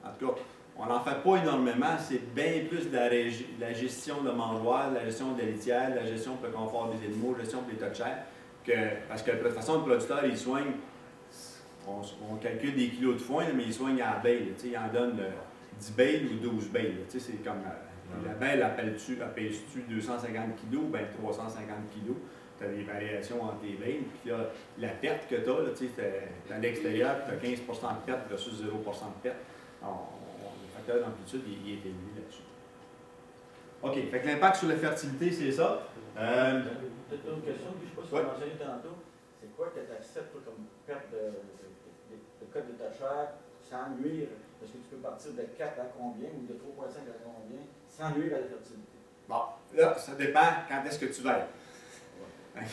en tout cas, on n'en fait pas énormément, c'est bien plus de la gestion de mangeoire, de la gestion de la litière, de la gestion pour le confort des animaux, la gestion pour les tas de chair, parce que de toute façon, le producteur, il soigne, on calcule des kilos de foin, mais il soigne à la bale, il en donne 10 bales ou 12 bales, c'est comme la bale, appelles-tu 250 kg ou bien 350 kg. Tu as des variations entre les bales, puis là, la perte que tu as, à l'extérieur, tu as 15 de perte versus 0 de perte. Le facteur d'amplitude, il est élevé là-dessus. OK, fait que l'impact sur la fertilité, c'est ça. Peut-être une question que je ne sais pas si tu as mentionné tantôt. C'est quoi que tu acceptes comme perte de code de ta chair sans nuire? Est-ce que tu peux partir de 4 à combien ou de 3,5 à combien sans nuire à la fertilité? Bon, là, ça dépend quand est-ce que tu veilles.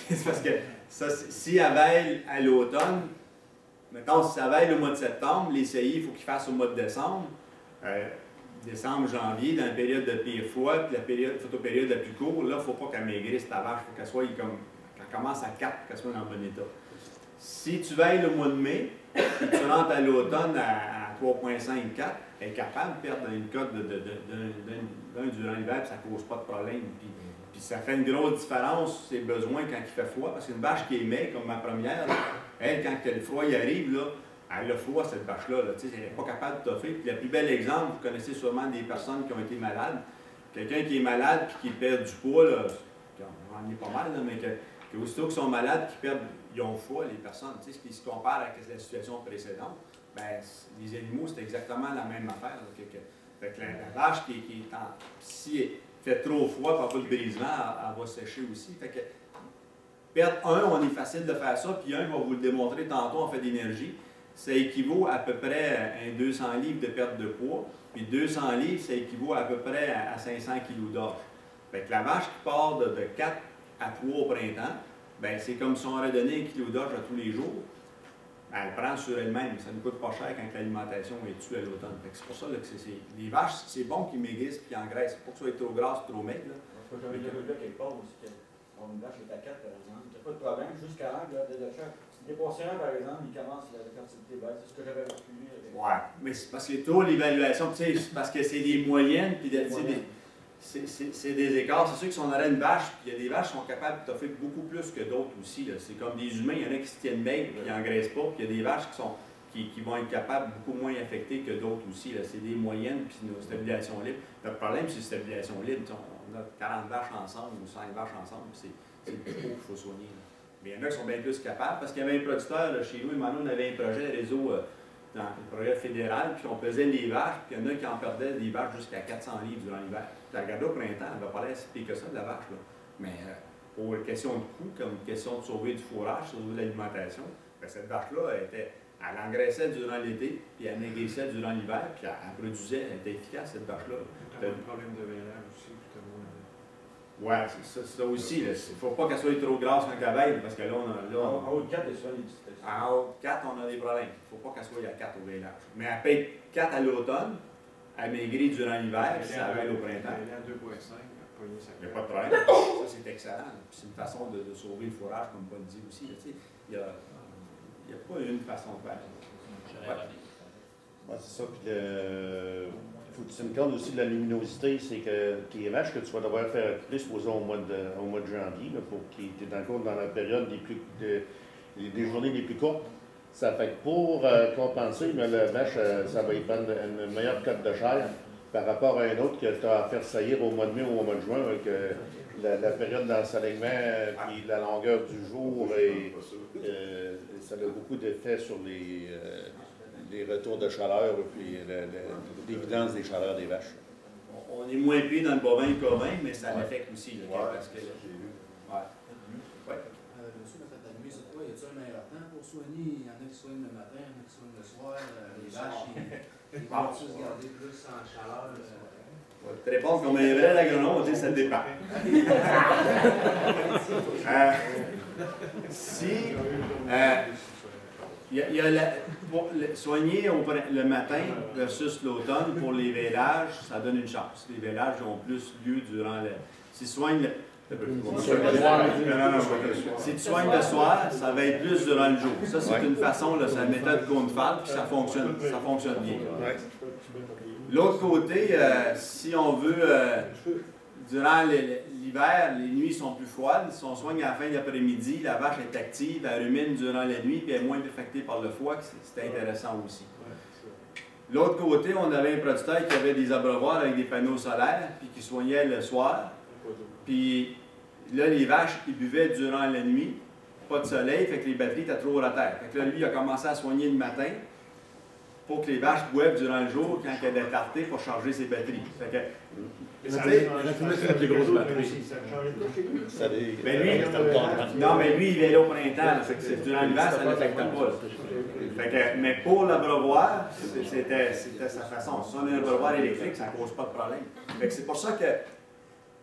C'est parce que si elle veille à l'automne, mettons, si ça veille au mois de septembre, les saillies, il faut qu'ils fassent au mois de décembre. Décembre, janvier, dans la période de pire froid, puis la photopériode la plus courte, là, il ne faut pas qu'elle maigrisse ta vache, il faut qu'elle soit qu'elle commence à 4, qu'elle soit dans le bon état. Si tu veilles le mois de mai, et tu rentres à l'automne à 3,5, 4, elle est capable de perdre une cote d'un durant l'hiver, puis ça ne cause pas de problème. Puis ça fait une grosse différence, ses besoins quand il fait froid, parce qu'une vache qui est maigre, comme ma première, là, elle, quand le froid y arrive, là, elle a froid, cette vache-là, elle n'est pas capable de toffer. Puis le plus bel exemple, vous connaissez sûrement des personnes qui ont été malades. Quelqu'un qui est malade et qui perd du poids, là, on en est pas mal, là, mais que aussitôt qu'ils sont malades, ils ont froid, les personnes. Ce qui se compare avec la situation précédente, ben, les animaux, c'est exactement la même affaire. Là, fait que la vache si elle fait trop froid, par pas de brisement, elle va sécher aussi. Fait que perdre on est facile de faire ça, puis va vous le démontrer tantôt en fait d'énergie. Ça équivaut à peu près à 200 livres de perte de poids, puis 200 livres, ça équivaut à peu près à 500 kg d'orge. Fait que la vache qui part de 4 à 3 au printemps, ben c'est comme si on aurait donné 1 kilo d'orge à tous les jours. Ben, elle prend sur elle-même, ça ne coûte pas cher quand l'alimentation est tue à l'automne. C'est pour ça là, que les vaches, c'est bon qu'ils maigrissent et qu'ils engraissent. Pas que ce soit trop grasse, trop maigre. J'avais vu là quelque part aussi qu'on une vache est à 4 par exemple. Il n'y a pas de problème, jusqu'à l'an, dépassé un par exemple, il commence la fertilité baisse. C'est ce que j'avais reculé. Ouais, mais c'est parce que trop l'évaluation, tu sais, parce que c'est des moyennes, puis c'est des écarts. C'est sûr que si on aurait une vache, puis il y a des vaches qui sont capables de t'offrir beaucoup plus que d'autres aussi. C'est comme des humains, il y en a qui se tiennent maigres, puis qui n'engraissent pas, puis il y a des vaches qui vont être capables beaucoup moins affectées que d'autres aussi. C'est des moyennes, puis nos stabilisations libres. Le problème, c'est les stabilisations libres. On a 40 vaches ensemble ou 5 vaches ensemble, c'est le plus gros qu'il faut soigner. Là. Mais il y en a qui sont bien plus capables, parce qu'il y avait un producteur là, chez nous, on avait un projet réseau dans le projet fédéral, puis on pesait les vaches, puis il y en a qui en perdaient des vaches jusqu'à 400 livres durant l'hiver. Tu regardes au printemps, elle va pas l'air si pire que ça de la vache. Là. Mais pour une question de coût, comme une question de sauver du fourrage, sauver de l'alimentation, cette vache-là, elle engraissait durant l'été, puis elle maigrissait durant l'hiver, puis elle produisait, elle était efficace, cette vache-là. Tu as des problèmes de vélage aussi, tout à l'heure. Ouais, c'est ça aussi. Il ne faut pas qu'elle soit trop grasse quand elle veille, parce que là, en haut de 4, il y a souvent des petites. En haut de 4, on a des problèmes. Il ne faut pas qu'elle soit à 4 au vélage. Mais elle paye 4 à l'automne, elle maigrit durant l'hiver, puis ça veille au printemps. Elle est à 2,5, il n'y a pas de problème. Ça, c'est excellent. C'est une façon de sauver le fourrage, comme Paul dit aussi. Il n'y a pas une façon de faire. Ouais, c'est ça. Puis il faut que tu tiennes compte aussi de la luminosité. C'est que tes vaches que tu vas devoir faire couler, supposons au mois de janvier, là, pour qu'ils étaient dans la période des journées les plus courtes. Ça fait que pour compenser, mais la vache, ça va y prendre une meilleure cote de chair par rapport à un autre que tu as à faire saillir au mois de mai ou au mois de juin, avec la période d'ensoleillement puis la longueur du jour. Et ça a beaucoup d'effet sur les retours de chaleur puis l'évidence des chaleurs des vaches. On est moins payé dans le bovin que le bovin, mais ça l'affecte aussi. Parce que, Monsieur, la nuit, c'est quoi? Y a-t-il un meilleur temps pour soigner? Il y en a qui soignent le matin, il y en a qui soignent le soir. Les vaches, ils vont se garder plus en chaleur. Je vais te répondre comme un vrai agronome, on dit que ça dépend. Soigner le matin versus l'automne pour les vélages, ça donne une chance. Les vélages ont plus lieu durant le. Si tu soignes le. Si tu soignes le soir, ça va être plus durant le jour. Ça, c'est une façon, c'est la méthode Goldfall, puis ça fonctionne bien. L'autre côté, si on veut, durant l'hiver, les nuits sont plus froides. Si on soigne à la fin de l'après-midi, la vache est active, elle rumine durant la nuit, puis elle est moins affectée par le foie, c'est intéressant aussi. L'autre côté, on avait un producteur qui avait des abreuvoirs avec des panneaux solaires, puis qui soignait le soir. Puis là, les vaches, ils buvaient durant la nuit, pas de soleil, fait que les batteries étaient trop à terre. Fait que là, lui, il a commencé à soigner le matin pour que les vaches boivent durant le jour quand il y a des tartés pour charger ses batteries. Fait que, c'est des grosses batteries. Non, mais lui, il est là au printemps, fait que durant l'hiver, ça ne l'affecte pas. Fait que, mais pour l'abreuvoir, c'était sa façon. Si on a un abreuvoir électrique, ça ne cause pas de problème. Fait que c'est pour ça que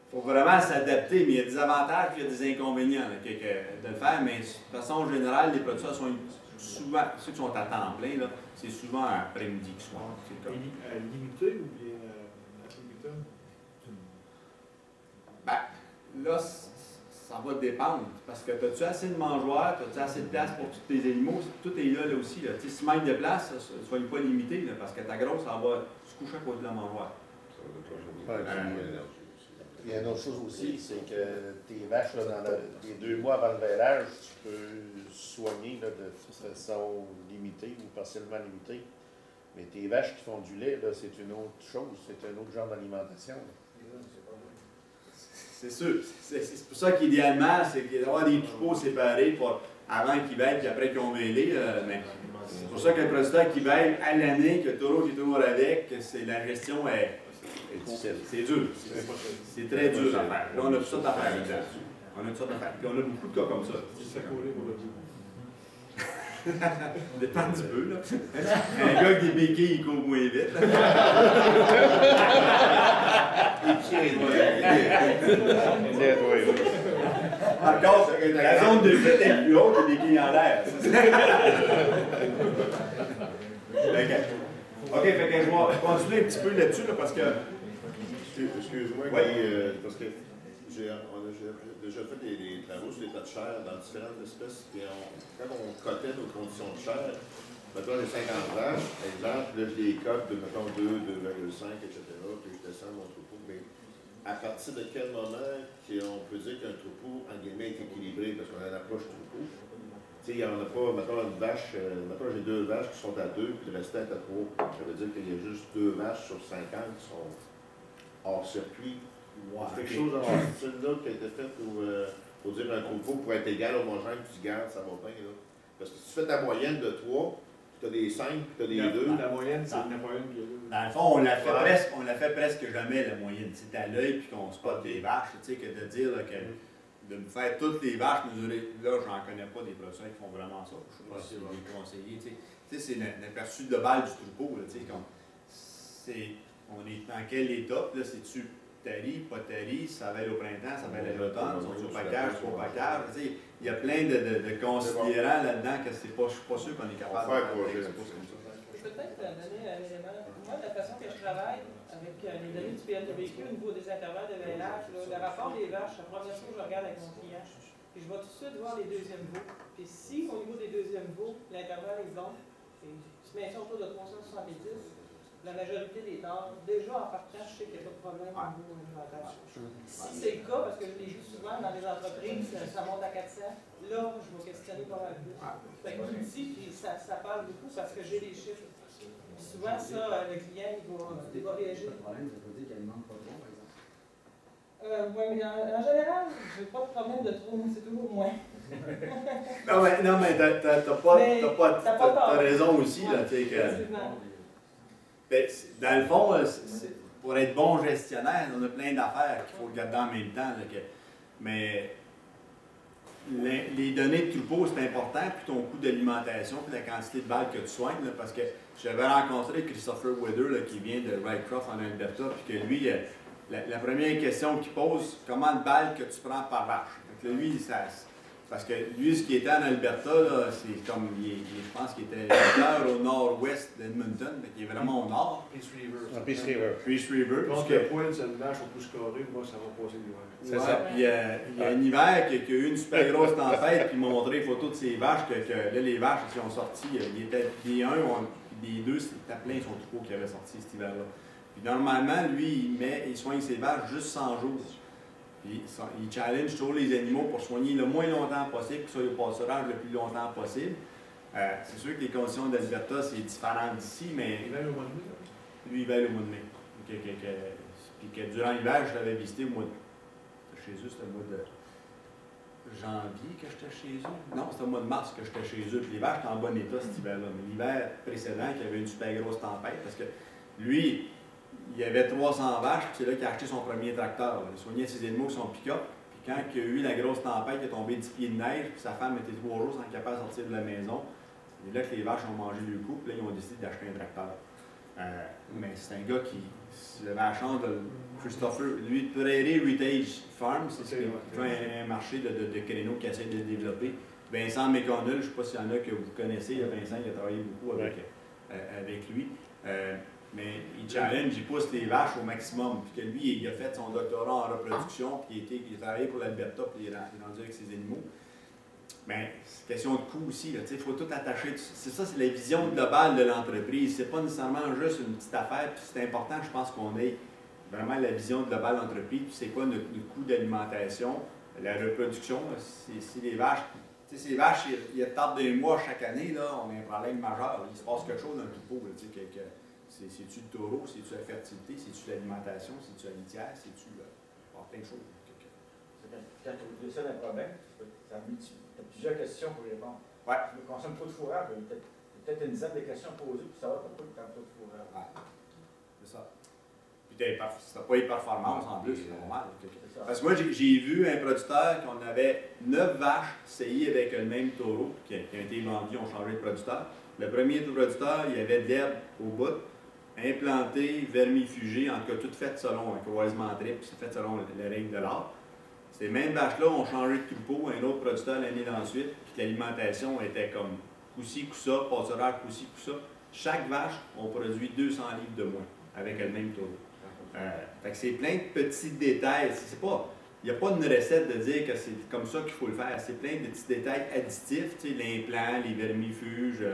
il faut vraiment s'adapter, mais il y a des avantages et il y a des inconvénients là, de le faire, mais de façon générale, les producteurs sont souvent, ceux qui sont à temps plein, c'est souvent après-midi qu'ils soir. Limité ou bien attributeur? Ben, là, ça va dépendre, parce que as-tu assez de mangeoires, as-tu assez de place pour tous tes animaux, tout est là aussi. Là. Si tu manques de place, sois pas limité, là, parce que ta grosse, ça va se coucher à côté de la mangeoire. Il y a une autre chose aussi, c'est que tes vaches, là, dans les 2 mois avant le vélage, tu peux soigner là, de façon limitée ou partiellement limitée. Mais tes vaches qui font du lait, c'est une autre chose, c'est un autre genre d'alimentation. C'est sûr. C'est pour ça qu'idéalement, c'est d'avoir des troupeaux séparés avant qu'ils veillent et après qu'ils ont mêlé. Mais c'est pour ça que le producteur qui veille à l'année, que le taureau qui est toujours avec, la gestion est. C'est dur. C'est très dur à faire. Là, on a tout ça à faire là-dedans. On a tout ça à faire. Puis on a beaucoup de cas comme ça. Dépend un petit peu, là. Un gars avec des béquilles, il court moins vite. Par contre, la zone de fit est plus haute que des quilles en l'air. OK, fait que je vais continuer un petit peu là-dessus, là, parce que... Excuse-moi, oui. Parce que on a déjà fait des travaux sur les tas de chair dans différentes espèces. Puis quand on cotait nos conditions de chair, mettons les 50 vaches, exemple, là, je les cote de, mettons, 2, 2,5, etc., puis je descends mon troupeau. Mais à partir de quel moment on peut dire qu'un troupeau, en guillemets, est équilibré, parce qu'on a une approche troupeau? Tu sais, on n'a pas, mettons, une vache, mettons, j'ai 2 vaches qui sont à 2, puis le restant est à 3. Ça veut dire qu'il y a juste 2 vaches sur 50 qui sont hors circuit. Wow. C'est quelque chose dans ce style-là qui a été fait pour dire un troupeau pour être égal homogène, tu gardes, ça va bien. Là. Parce que si tu fais ta moyenne de 3, puis tu as des 5, puis tu as des 2. La moyenne, c'est la moyenne qui est là. Dans le fond, on la fait presque jamais, la moyenne. C'est à l'œil, puis qu'on spotte des vaches, tu sais, que de dire là, que de me faire toutes les vaches mesurées. Là, j'en connais pas des producteurs qui font vraiment ça. Je ne sais pas si c'est des conseillers. Tu sais, c'est l'aperçu de balle du troupeau. Là, tu sais, on est dans quel état? Là, c'est-tu tari, pas tari, ça va aller au printemps, ça va aller à l'automne, sont au package, pas au package. Tu sais, il y a plein de considérants là-dedans que c'est pas, je suis pas sûr qu'on est capable de faire des choses comme ça. Je peux peut-être donner un élément. Moi, de la façon que je travaille avec les données du PNWQ au niveau des intervalles de vêlage, le rapport des vaches, la première chose que je regarde avec mon client, puis je vais tout de suite voir les deuxièmes veaux. Puis si au niveau des deuxièmes veaux, l'intervalle est bon, et se maintient autour de 370, la majorité des torts, déjà en partant, je sais qu'il n'y a pas de problème au niveau alimentaire. Si c'est le cas, parce que je l'ai vu souvent dans les entreprises, ça monte à 400, là, je vais questionner pas mal plus. Fait que l'outil, puis ça parle beaucoup parce que j'ai les chiffres. Souvent, ça, le client, il va réagir. Le problème, ça veut dire qu'il alimente pas trop, par exemple. Oui, mais en général, je n'ai pas de problème de trop, c'est toujours moins. non, mais t'as raison aussi, là, tu sais, que... Ben, dans le fond, pour être bon gestionnaire, on a plein d'affaires qu'il faut regarder en même temps. Là, mais les données de troupeau, c'est important, puis ton coût d'alimentation, puis la quantité de balles que tu soignes, là, parce que j'avais rencontré Christopher Weather, là, qui vient de Rycroft en Alberta, puis que lui, la première question qu'il pose, comment de balles que tu prends par vache? Donc, lui, parce que lui, ce qui était en Alberta, c'est comme, je pense qu'il était au nord-ouest d'Edmonton, qui est vraiment au nord. Peace River. Peace River. Peace River. Donc, le poil, c'est une vache au pouce carré, moi, ça va passer l'hiver. C'est ça. Puis il y a un hiver qui a eu une super grosse tempête, puis il m'a montré des photos de ces vaches, que là, les vaches qui ont sorti, il était des 1, des 2, c'était plein son troupeau qui avait sorti cet hiver-là. Puis normalement, lui, il soigne ses vaches juste 100 jours. Puis il challenge toujours les animaux pour soigner le moins longtemps possible, qu'ils soient au pâturage le plus longtemps possible. C'est sûr que les conditions d'Alberta, c'est différent d'ici, mais... Il va au mois de mai? Lui, il va aller au mois de mai. Puis que durant l'hiver, je l'avais visité au mois de... Chez eux, c'était le mois de janvier que j'étais chez eux. Non, c'était au mois de mars que j'étais chez eux. Puis les vaches étaient en bon état cet hiver-là. Mais l'hiver précédent, il y avait une super grosse tempête, parce que lui... Il y avait 300 vaches, puis c'est là qu'il a acheté son premier tracteur. Il soignait ses animaux avec son pick-up. Puis quand il y a eu la grosse tempête, il est tombé 10 pieds de neige, puis sa femme était 3 jours sans capable de sortir de la maison. C'est là que les vaches ont mangé le coup, puis là, ils ont décidé d'acheter un tracteur. Mais c'est un gars qui avait la chance de... Christopher, lui, Prairie Heritage Farm, c'est un marché de créneaux qu'il essaie de développer. Vincent McConnell, je ne sais pas s'il y en a que vous connaissez, Vincent, il a travaillé beaucoup avec lui. Mais il challenge, il pousse les vaches au maximum. Puis que lui, il a fait son doctorat en reproduction, puis il a travaillé pour l'Alberta, puis il est rendu avec ses animaux. Mais c'est question de coût aussi. Il faut tout attacher. C'est ça, c'est la vision globale de l'entreprise. C'est pas nécessairement juste une petite affaire. Puis c'est important, je pense, qu'on ait vraiment la vision globale de l'entreprise. Puis c'est quoi notre coût d'alimentation, la reproduction. Si les vaches, ces vaches, il y a tard d'un mois chaque année, là, on a un problème majeur. Il se passe quelque chose dans le troupeau. C'est-tu le taureau, c'est-tu la fertilité, c'est-tu l'alimentation, c'est-tu la litière, c'est-tu plein de choses. Quand tu décèles un problème, tu as plusieurs questions pour répondre. Ouais. Tu consommes trop de fourrage, il y a peut-être une dizaine de questions posées pour savoir pourquoi tu prends trop de fourrage. Ouais. C'est ça. Puis ça n'a pas eu de performance en plus, c'est normal. Parce que moi, j'ai vu un producteur qu'on avait 9 vaches saillies avec le même taureau qui a été vendu, on changé de producteur. Le premier producteur, il y avait de l'herbe au bout, implanté, vermifugé, en tout cas tout fait selon un croisement triple, c'est fait selon les règles de l'art. Ces mêmes vaches-là ont changé de troupeau, un autre producteur l'année d'ensuite, puis l'alimentation était comme coup-ci, coup-ça, pâturage, coup-ci, coup-ça. Chaque vache, on produit 200 livres de moins avec le même taux. Fait que c'est plein de petits détails. Il n'y a pas une recette de dire que c'est comme ça qu'il faut le faire. C'est plein de petits détails additifs, l'implant, les vermifuges,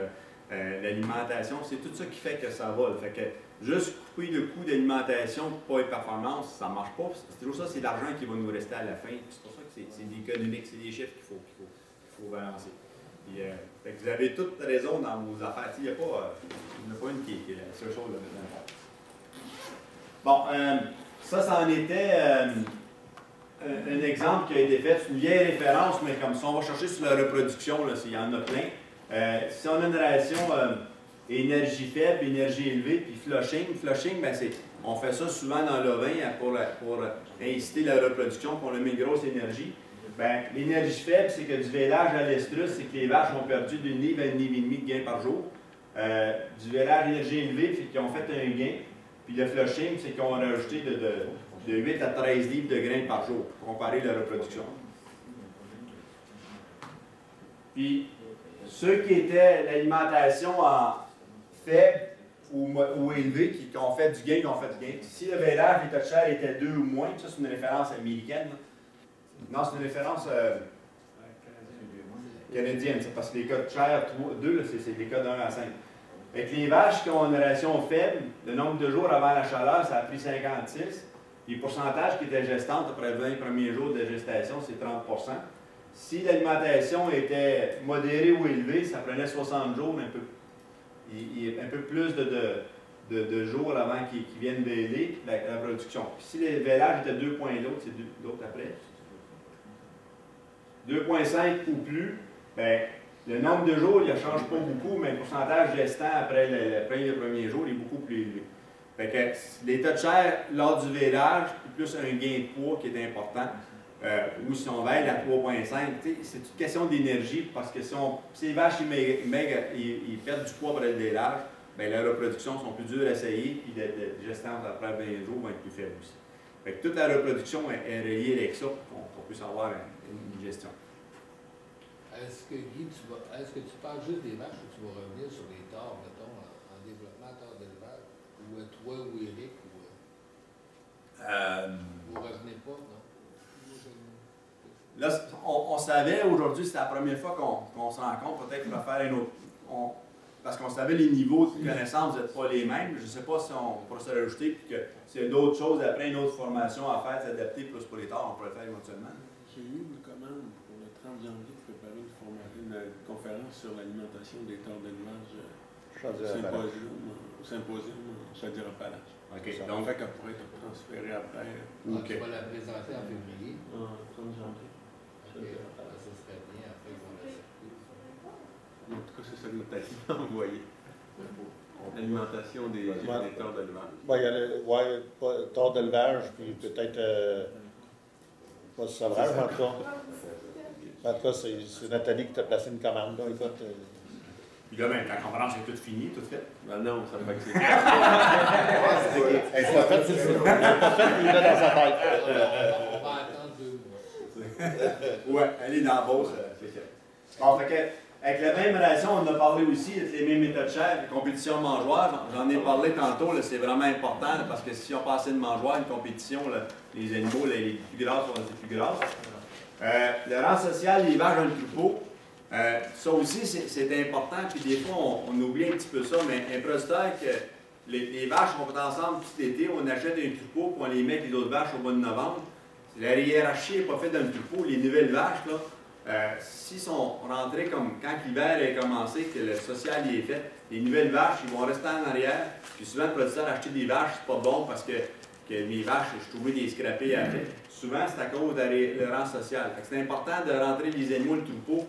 l'alimentation. C'est tout ça qui fait que ça va. Fait que juste couper le coût d'alimentation pour pas être performance, ça ne marche pas. C'est toujours ça, c'est l'argent qui va nous rester à la fin. C'est pour ça que c'est économique, c'est des chiffres qu'il faut balancer. Puis, fait que vous avez toute raison dans vos affaires. Il n'y en a pas une qui est la seule chose là-dedans. Bon, ça en était un exemple qui a été fait. C'est une vieille référence, mais comme ça, on va chercher sur la reproduction, là, s'il y en a plein. Si on a une relation énergie faible, énergie élevée, puis flushing, ben on fait ça souvent dans l'ovin pour inciter la reproduction, pour on met une grosse énergie. Ben, l'énergie faible, c'est que du vélage à l'estrus, c'est que les vaches ont perdu d'une livre à une livre et demie de gain par jour. Du vélage énergie élevée, c'est qu'ils ont fait un gain. Puis le flushing, c'est qu'on a rajouté de 8 à 13 livres de grains par jour, pour comparer la reproduction. Puis, ceux qui étaient l'alimentation en faible ou élevée, qui ont fait du gain, qui ont fait du gain. Si le vélage, les taux de chair étaient 2 ou moins, ça c'est une référence américaine. Non, c'est une référence canadienne, parce que les cas de chair 2, c'est les cas de 1 à 5. Avec les vaches qui ont une ration faible, le nombre de jours avant la chaleur, ça a pris 56. Les pourcentages qui étaient gestantes après 20 premiers jours de gestation, c'est 30 %. Si l'alimentation était modérée ou élevée, ça prenait 60 jours, un peu plus de jours avant qu'ils viennent véler la production. Puis si le vélage était 2 points l'autre, c'est l'autre après. 2,5 ou plus, bien, le nombre de jours, il ne change pas beaucoup, mais le pourcentage gestant après le premier jour est beaucoup plus élevé. Fait que les taux de chair lors du vélage, plus un gain de poids qui est important, ou si on veille à 3,5, c'est une question d'énergie, parce que si les vaches ils perdent du poids après le vélage, bien, la reproduction sont plus dures à essayer, puis la gestance après 20 jours va être plus faible aussi. Fait que toute la reproduction est reliée avec ça, pour qu'on puisse avoir une gestion. Est-ce que, Guy, est-ce que tu parles juste des vaches ou tu vas revenir sur les torts, mettons, en développement, torts d'élevage, ou toi ou Éric, vous ne revenez pas, non? Là, on savait aujourd'hui, c'est la première fois qu'on se rencontre, peut-être pour faire un autre. Parce qu'on savait les niveaux de connaissances n'étaient pas les mêmes. Je ne sais pas si on pourrait se rajouter, puis que s'il y a d'autres choses après, une autre formation à faire, s'adapter plus pour les torts, on pourrait le faire éventuellement. J'ai eu une commande pour le 30 janvier de préparer une conférence sur l'alimentation des torts d'élevage au symposium en Chaudière-Appalaches. OK. Donc, fait qu'elle pourrait être transférée après. Tu vas la présenter en février. En 30 janvier. Ça serait bien après qu'on la circule. En tout cas, c'est ça que notre aliment envoyé. L'alimentation des torts d'élevage. Oui, il y a le tort d'élevage, puis peut-être pas de sauvage, en tout cas. En tout cas, c'est Nathalie qui t'a placé une commande, là, écoute. Puis là, ben, la conférence est toute finie, toute faite. Ben non, ça fait que c'est. Elle n'est pas faite, c'est ça. Elle n'est pas faite, il est là dans sa tête. On va attendre 2 mois. Ouais, elle est dans la bourse, c'est ça. Bon, fait que, avec la même relation, on a parlé aussi de les mêmes méthodes chères, les compétitions mangeoires. J'en ai parlé tantôt, c'est vraiment important, parce que si on passait de mangeoire, une compétition, là, les animaux, les plus grasses vont être plus grasses. Le rang social, les vaches dans le troupeau, ça aussi, c'est important, puis des fois, on oublie un petit peu ça, mais un producteur que les vaches, on va ensemble tout l'été, on achète un troupeau, puis on les met avec les autres vaches au mois de novembre. La hiérarchie n'est pas faite dans le troupeau. Les nouvelles vaches, là, s'ils sont rentrés comme quand l'hiver a commencé, que le social y est fait, les nouvelles vaches, ils vont rester en arrière, puis souvent, le producteur a acheté des vaches, c'est pas bon parce que mes vaches, je trouvais des scrapés après. Souvent, c'est à cause de le rang social. C'est important de rentrer les animaux le troupeau.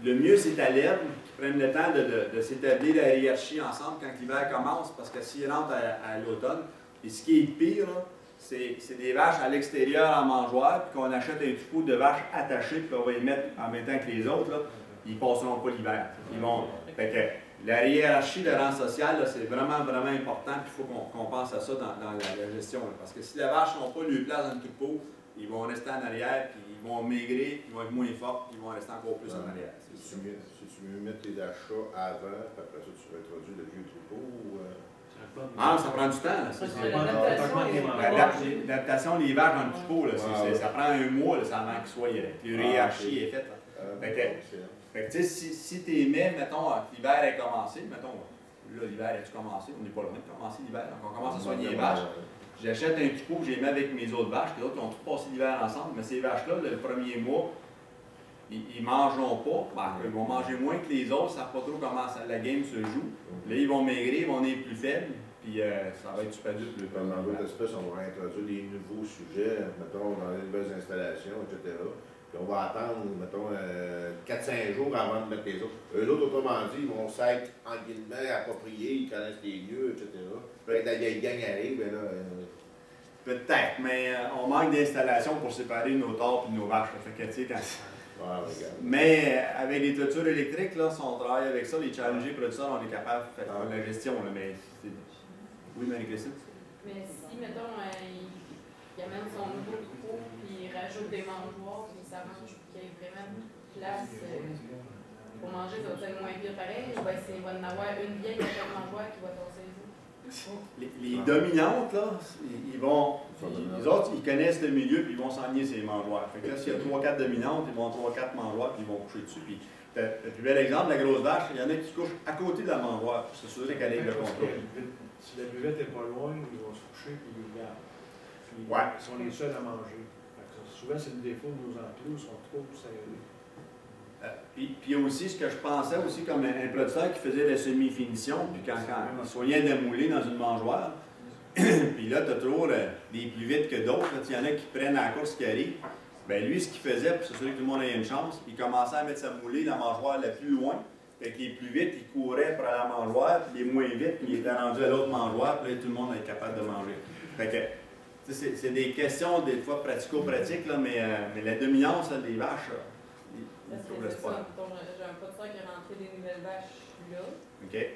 Le mieux, c'est à l'herbe, qu'ils prennent le temps de s'établir la hiérarchie ensemble quand l'hiver commence, parce que s'ils rentrent à l'automne, et ce qui est pire, c'est des vaches à l'extérieur en mangeoire, puis qu'on achète un troupeau de vaches attachées, puis on va les mettre en même temps que les autres, là, ils ne passeront pas l'hiver. Fait que la hiérarchie de rang social, c'est vraiment, vraiment important, puis il faut qu'on pense à ça dans la gestion. Là, parce que si les vaches n'ont pas leur place dans le troupeau, ils vont rester en arrière, puis ils vont maigrir, ils vont être moins forts, puis ils vont rester encore plus en arrière. Si tu veux mettre tes achats avant, puis après ça, tu vas introduire le vieux troupeau ou. Ah, ça prend du temps. L'adaptation des vaches dans le troupeau, ça prend un mois avant qu'il soit. Puis le hiérarchie est faite. Fait que, tu sais, si tu mets, mettons, l'hiver est commencé, mettons, là, l'hiver est-tu commencé? On n'est pas loin de commencer l'hiver. Donc, on commence à soigner les vaches. J'achète un troupeau que j'ai mis avec mes autres vaches, les autres qui ont tout passé l'hiver ensemble, mais ces vaches-là, le premier mois, ils ne mangeront pas. Ils vont manger moins que les autres, ça ne savent pas trop comment la game se joue. Là, ils vont maigrir, ils vont être plus faibles, puis ça va être super dur. Dans d'autres espèces, on va introduire des nouveaux sujets, mettons, dans les nouvelles installations, etc. Puis on va attendre, mettons, 4-5 jours avant de mettre les autres. Eux autres, autrement dit, ils vont s'être, en guillemets, appropriés, ils connaissent les lieux, etc. Peut-être la vieille gang arrive, mais là... Peut-être, mais on manque d'installations pour séparer nos torts et nos vaches. Fait que, tu sais, mais avec les toitures électriques, là, si on travaille avec ça, les challengers producteurs, on est capable de faire la gestion. Là, mais oui, Marie-Christine? Mais si, mettons, il amène son nouveau troupeau, puis il rajoute des mangeoires, puis ça mange, puis qu'il y ait vraiment place pour manger, ça va être moins pire pareil. Il va en avoir une vieille avec un mangeoire qui va tasser les autres. Les dominantes, là, les autres, ils connaissent le milieu puis ils vont s'enligner ces mangeoires. Fait que là, s'il y a 3-4 dominantes, ils vont avoir 3-4 mangeoires puis ils vont coucher dessus. Puis, le plus bel exemple, la grosse vache, il y en a qui couchent à côté de la mangeoire pour s'assurer qu'elle ait le contrôle. Si la buvette n'est pas loin, ils vont se coucher puis ils regardent. Puis ils sont les seuls à manger. Souvent, c'est le défaut de nos enclos, ils sont trop serrés. Puis aussi, ce que je pensais aussi comme un producteur qui faisait la semi-finition, puis quand il soignait de mouler dans une mangeoire, puis là, tu as toujours des plus vite que d'autres, il y en a qui prennent à la course qui arrive. Bien, lui, ce qu'il faisait, pour s'assurer que tout le monde ait une chance, il commençait à mettre sa moulée, la mangeoire la plus loin. Fait que les plus vite, il courait pour aller à la mangeoire, puis les moins vite, puis il était rendu à l'autre mangeoire, puis là, tout le monde est capable de manger. Fait que, c'est des questions, des fois, pratico-pratiques, mais la dominance des vaches, J'ai un producteur qui a rentré des nouvelles vaches là.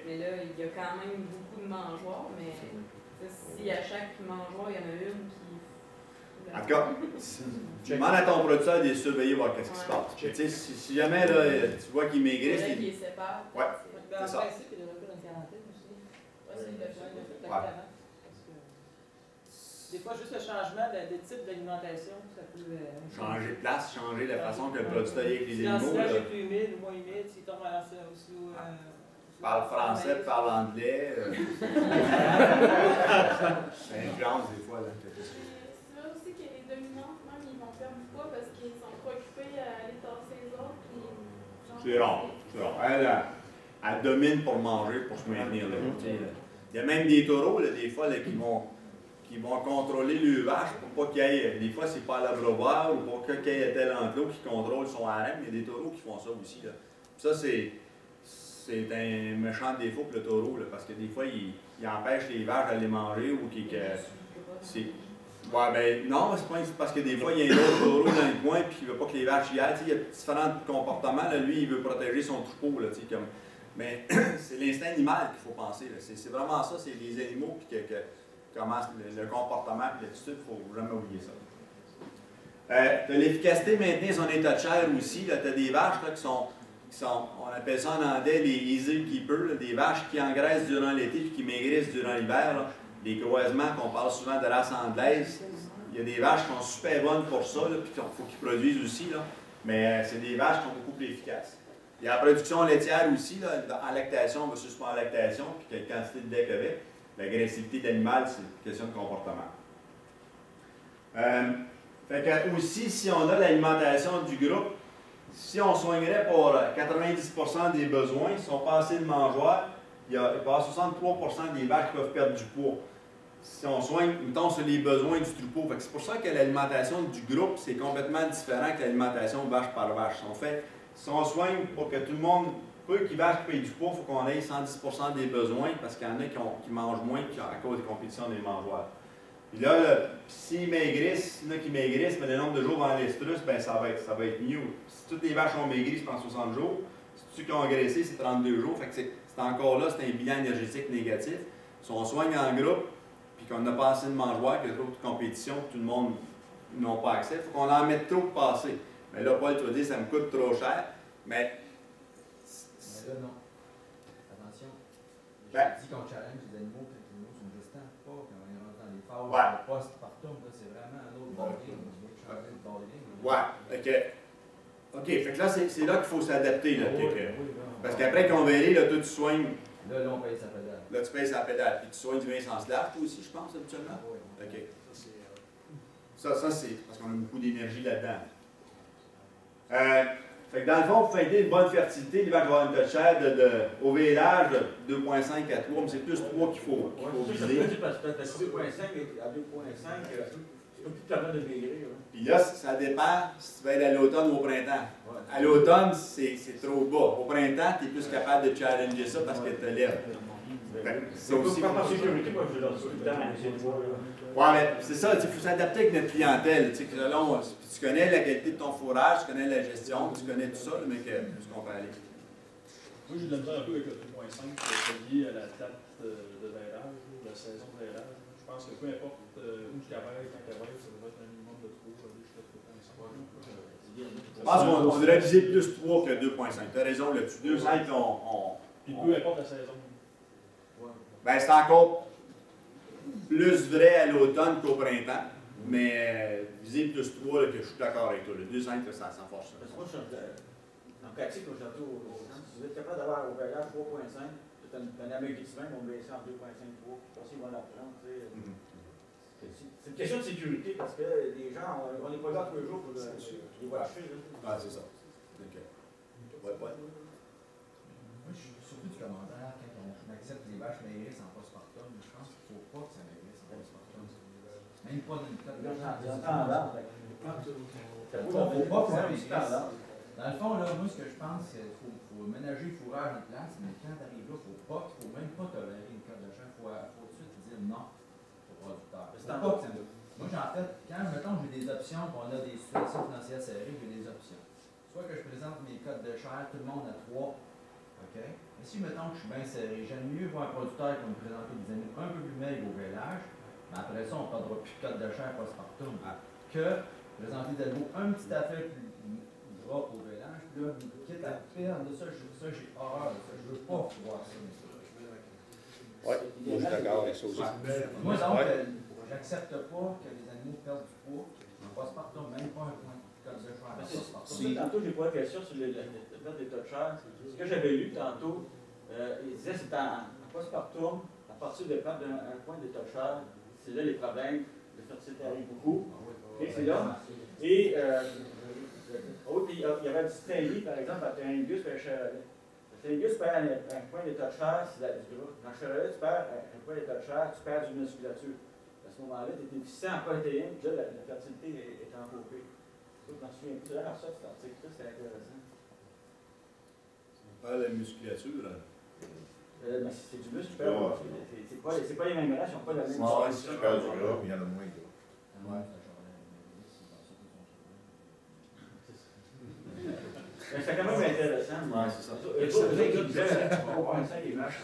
Mais là, il y a quand même beaucoup de mangeoires, mais si à chaque mangeoire, il y en a une qui... En tout cas, demande à ton producteur de les surveiller, voir qu'est-ce qui se passe. Si jamais là, tu vois qu'ils maigrissent... Il les sépare. Oui, c'est ça. Il devrait faire une quarantaine aussi. Des fois, juste le changement de type d'alimentation, ça peut... changer de place, changer la façon que le producteur est avec les animaux. Si l'ensilage est plus humide ou moins humide, s'il tombe à sous... Parle français, parle anglais. Ça influence des fois. C'est vrai aussi que les dominantes, même, ils vont perdre du poids parce qu'ils sont trop occupés à aller tasser les autres. C'est rare. Elle domine pour manger, pour se maintenir. Il y a même des taureaux, là, des fois, là, qui vont contrôler le vache pour pas qu'il y ait. Des fois, c'est pas à l'abreuvoir ou pour qu'il y ait tel enclos qui contrôle son harem. Il y a des taureaux qui font ça aussi. Là. Ça, c'est un méchant défaut pour le taureau, là, parce que des fois, il empêche les vaches d'aller manger ou non, c'est parce que des fois, il y a un autre taureau dans le coin et il ne veut pas que les vaches y aillent. Il y a différents comportements. Là, lui, il veut protéger son troupeau. Là, mais c'est l'instinct animal qu'il faut penser. C'est vraiment ça, c'est les animaux puis comment le comportement et l'attitude, il ne faut jamais oublier ça. Tu as l'efficacité de maintenir son état de chair aussi. Tu as des vaches là, qui sont, on appelle ça en anglais les easy keepers, là, des vaches qui engraissent durant l'été et qui maigrissent durant l'hiver. Des croisements qu'on parle souvent de race anglaise. Il y a des vaches qui sont super bonnes pour ça, puis il faut qu'ils produisent aussi. Là. Mais c'est des vaches qui sont beaucoup plus efficaces. Il y a la production laitière aussi, là, en lactation versus pas en lactation, puis quelle quantité de lait qu'il y avait. L'agressivité de l'animal, c'est une question de comportement. Fait que aussi, si on a l'alimentation du groupe, si on soignerait pour 90% des besoins, si on passait le mangeoire, il y a 63% des vaches qui peuvent perdre du poids. Si on soigne, mettons, sur les besoins du troupeau. C'est pour ça que l'alimentation du groupe, c'est complètement différent que l'alimentation vache par vache. Si on soigne pour que tout le monde, peu qui vache paye du poids, il faut qu'on ait 110% des besoins parce qu'il y en a qui mangent moins à cause des compétitions des mangeoires. Puis là, s'ils maigrissent, il y en a qui maigrissent, mais le nombre de jours dans l'estrus, ben ça va être mieux. Si toutes les vaches ont maigri, c'est pendant 60 jours. Si ceux qui ont engraissé, c'est 32 jours. Fait que c'est encore là, c'est un bilan énergétique négatif. Si on soigne en groupe, puis qu'on n'a pas assez de mangeoires, qu'il y a trop de compétition, tout le monde n'ont pas accès. Il faut qu'on en mette trop pour passer. Mais là, Paul, tu vas dire, ça me coûte trop cher. Mais là, non. Attention. Ben, Je dis qu'on challenge les animaux quand les animaux sont distants, pas quand on est rentré dans les phases Ouais. post-partum, là, c'est vraiment un autre ballgame. On veut changer de ballgame. ouais, OK, fait que là, c'est là qu'il faut s'adapter. Là, Oui, que- oui, parce qu'après qu'on verrait, là, toi, tu soignes. Là, on paye sa pédale. Là, tu pèses la pédale. Puis tu soignes du Vincent Slave, toi aussi, je pense, habituellement. Oui. OK. Ça, c'est parce qu'on a beaucoup d'énergie là-dedans. Fait que dans le fond, pour aider une bonne fertilité, l'hiver va avoir une chair au vélage de 2,5 à 3, mais c'est plus 3 qu'il faut viser. Parce que tu as 2,5 à 2,5, tu peux plus te permettre de maigrir. Puis là, ça dépend si tu vas être à l'automne ou au printemps. Ouais. À l'automne, c'est trop bas. Au printemps, tu es plus capable de challenger ça parce que tu te lèves. C'est aussi. Par sécurité, moi, je leur tout le temps, c'est toi, là. Ouais, mais c'est ça, il faut s'adapter avec notre clientèle. Tu sais, que selon, tu connais la qualité de ton fourrage, tu connais la gestion, tu connais tout ça, mais ce qu'on peut aller. Moi, j'ai de la misère un peu avec le 2.5 qui est lié à la date de vêlage, la saison de vêlage. Je pense que peu importe où je cavale, quand je cavale, ça devrait être un minimum de 3, jusqu'à 3.5. Je pense qu'on devrait viser plus 3 que 2.5. Tu as raison là-dessus. 2.5, Puis peu importe la saison. Ben, c'est encore plus vrai à l'automne qu'au printemps, mais viser plus 3, là, que je suis d'accord avec toi. Le 2.5, ça force. Parce que moi, je suis en pratique aujourd'hui au temps. Si vous êtes capable d'avoir au vélage 3,5, c'est un amaigrissement, on va baisser en 2,5, 3, puis ils vont l'apprendre. C'est une question de sécurité parce que les gens, on n'est pas là tous les jours pour les watcher. Ah, c'est ça. OK. Ouais. Moi, je suis surtout du commentaire quand on accepte les vaches maigrissent en postpartum. Je pense qu'il ne faut pas que ça maigrisse en postpartum. Même pas d'une cote de chance. Il ne faut pas que ça maigrisse. Dans le fond, là, moi, ce que je pense, c'est qu'il faut ménager le fourrage en place, mais quand tu arrives là, il ne faut même pas tolérer une cote de chance. Il faut tout de suite dire non au producteur. Moi, en fait, quand, mettons, j'ai des options, on a des situations financières serrées, j'ai des options. Soit que je présente mes cotes de chair, tout le monde à 3. OK? Mais si, mettons, que je suis bien serré, j'aime mieux voir un producteur qui va me présenter des animaux un peu plus maigres au vélage, mais après ça, on ne prendra plus de cotes de chair postpartum. Que présenter des animaux un petit affaire plus gras au vélage, puis là, quitte à perdre de ça, j'ai horreur de ça. Je ne veux pas voir ça. Oui, moi, je suis d'accord avec ça aussi. Moi, donc, j'accepte pas que les animaux perdent du poids. En postpartum, même pas un point de code de chair. Tantôt, j'ai posé la question sur le perte des taux de chair. Ce que j'avais lu tantôt, il disait que c'est en postpartum, à partir de perdre un point de taux de chair, c'est là les problèmes de fertilité arrivent beaucoup. Et c'est là. Et puis, il y avait du Stanley, par exemple, à Angus et un Charolais. Angus perd un point de taux de chair, c'est du gras. Dans le Charolais, tu perds un point de taux de chair, tu perds une musculature. À ce moment-là, tu es déficient en protéines, puis là, la fertilité est encopée. Je m'en souviens plus. C'est là, ça, cet article-là, c'est intéressant. On perd la musculature. Mais c'est du muscle, c'est pas les mêmes races, ils n'ont pas la même Si tu perds du gras, il y en a moins de gras. C'est quand même intéressant. Ouais, c'est ça. Les autres, ils disaient 3,5 les vaches.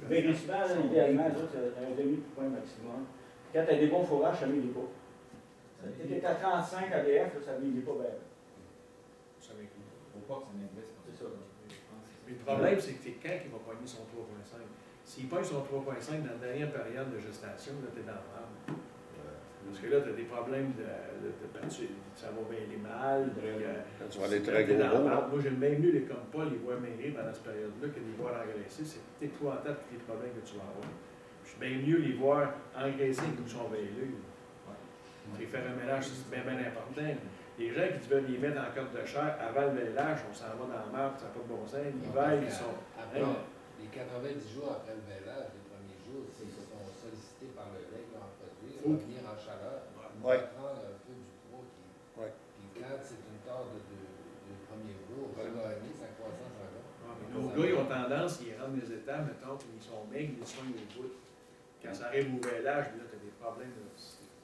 Vérifiement, idéalement, tu as un demi-point maximum. Quand tu as des bons fourrages, ça ne migre pas. Quand tu es à 35 ADF, ça ne migre pas bien. Ça ne faut pas que ça maigrisse. C'est ça. Mais le problème, c'est que quand il va pogner son 3,5? S'il pogne son 3,5 dans la dernière période de gestation, là, tu es dans le mal. Parce que là, tu as des problèmes ça va bien aller mal. Tu vas aller très gros. Moi, j'aime bien mieux comme pas les voir maigrir pendant cette période-là que les voir engraisser. C'est épouvantable tous les problèmes que tu vas avoir. Je suis bien mieux les voir engraisser comme ils sont vélus. Les faire un ménage, c'est bien important. Les gens qui veulent les mettre en corde de chair avant le vélage, on s'en va dans la marbre, ça n'a pas de bon sens. L'hiver, ils sont. Après, les 90 jours après le vélage, les premiers jours, ils sont sollicités par le lait qui va en produire, revenir en chaleur, prendre un peu du poids. Puis quand c'est une tare de premier jour, regagner sa croissance en gras. Nos gars, ils ont tendance, ils rentrent des états, mettons, puis ils sont maigres, ils soignent au bout. Quand ça arrive au vélage, là, tu as des problèmes de.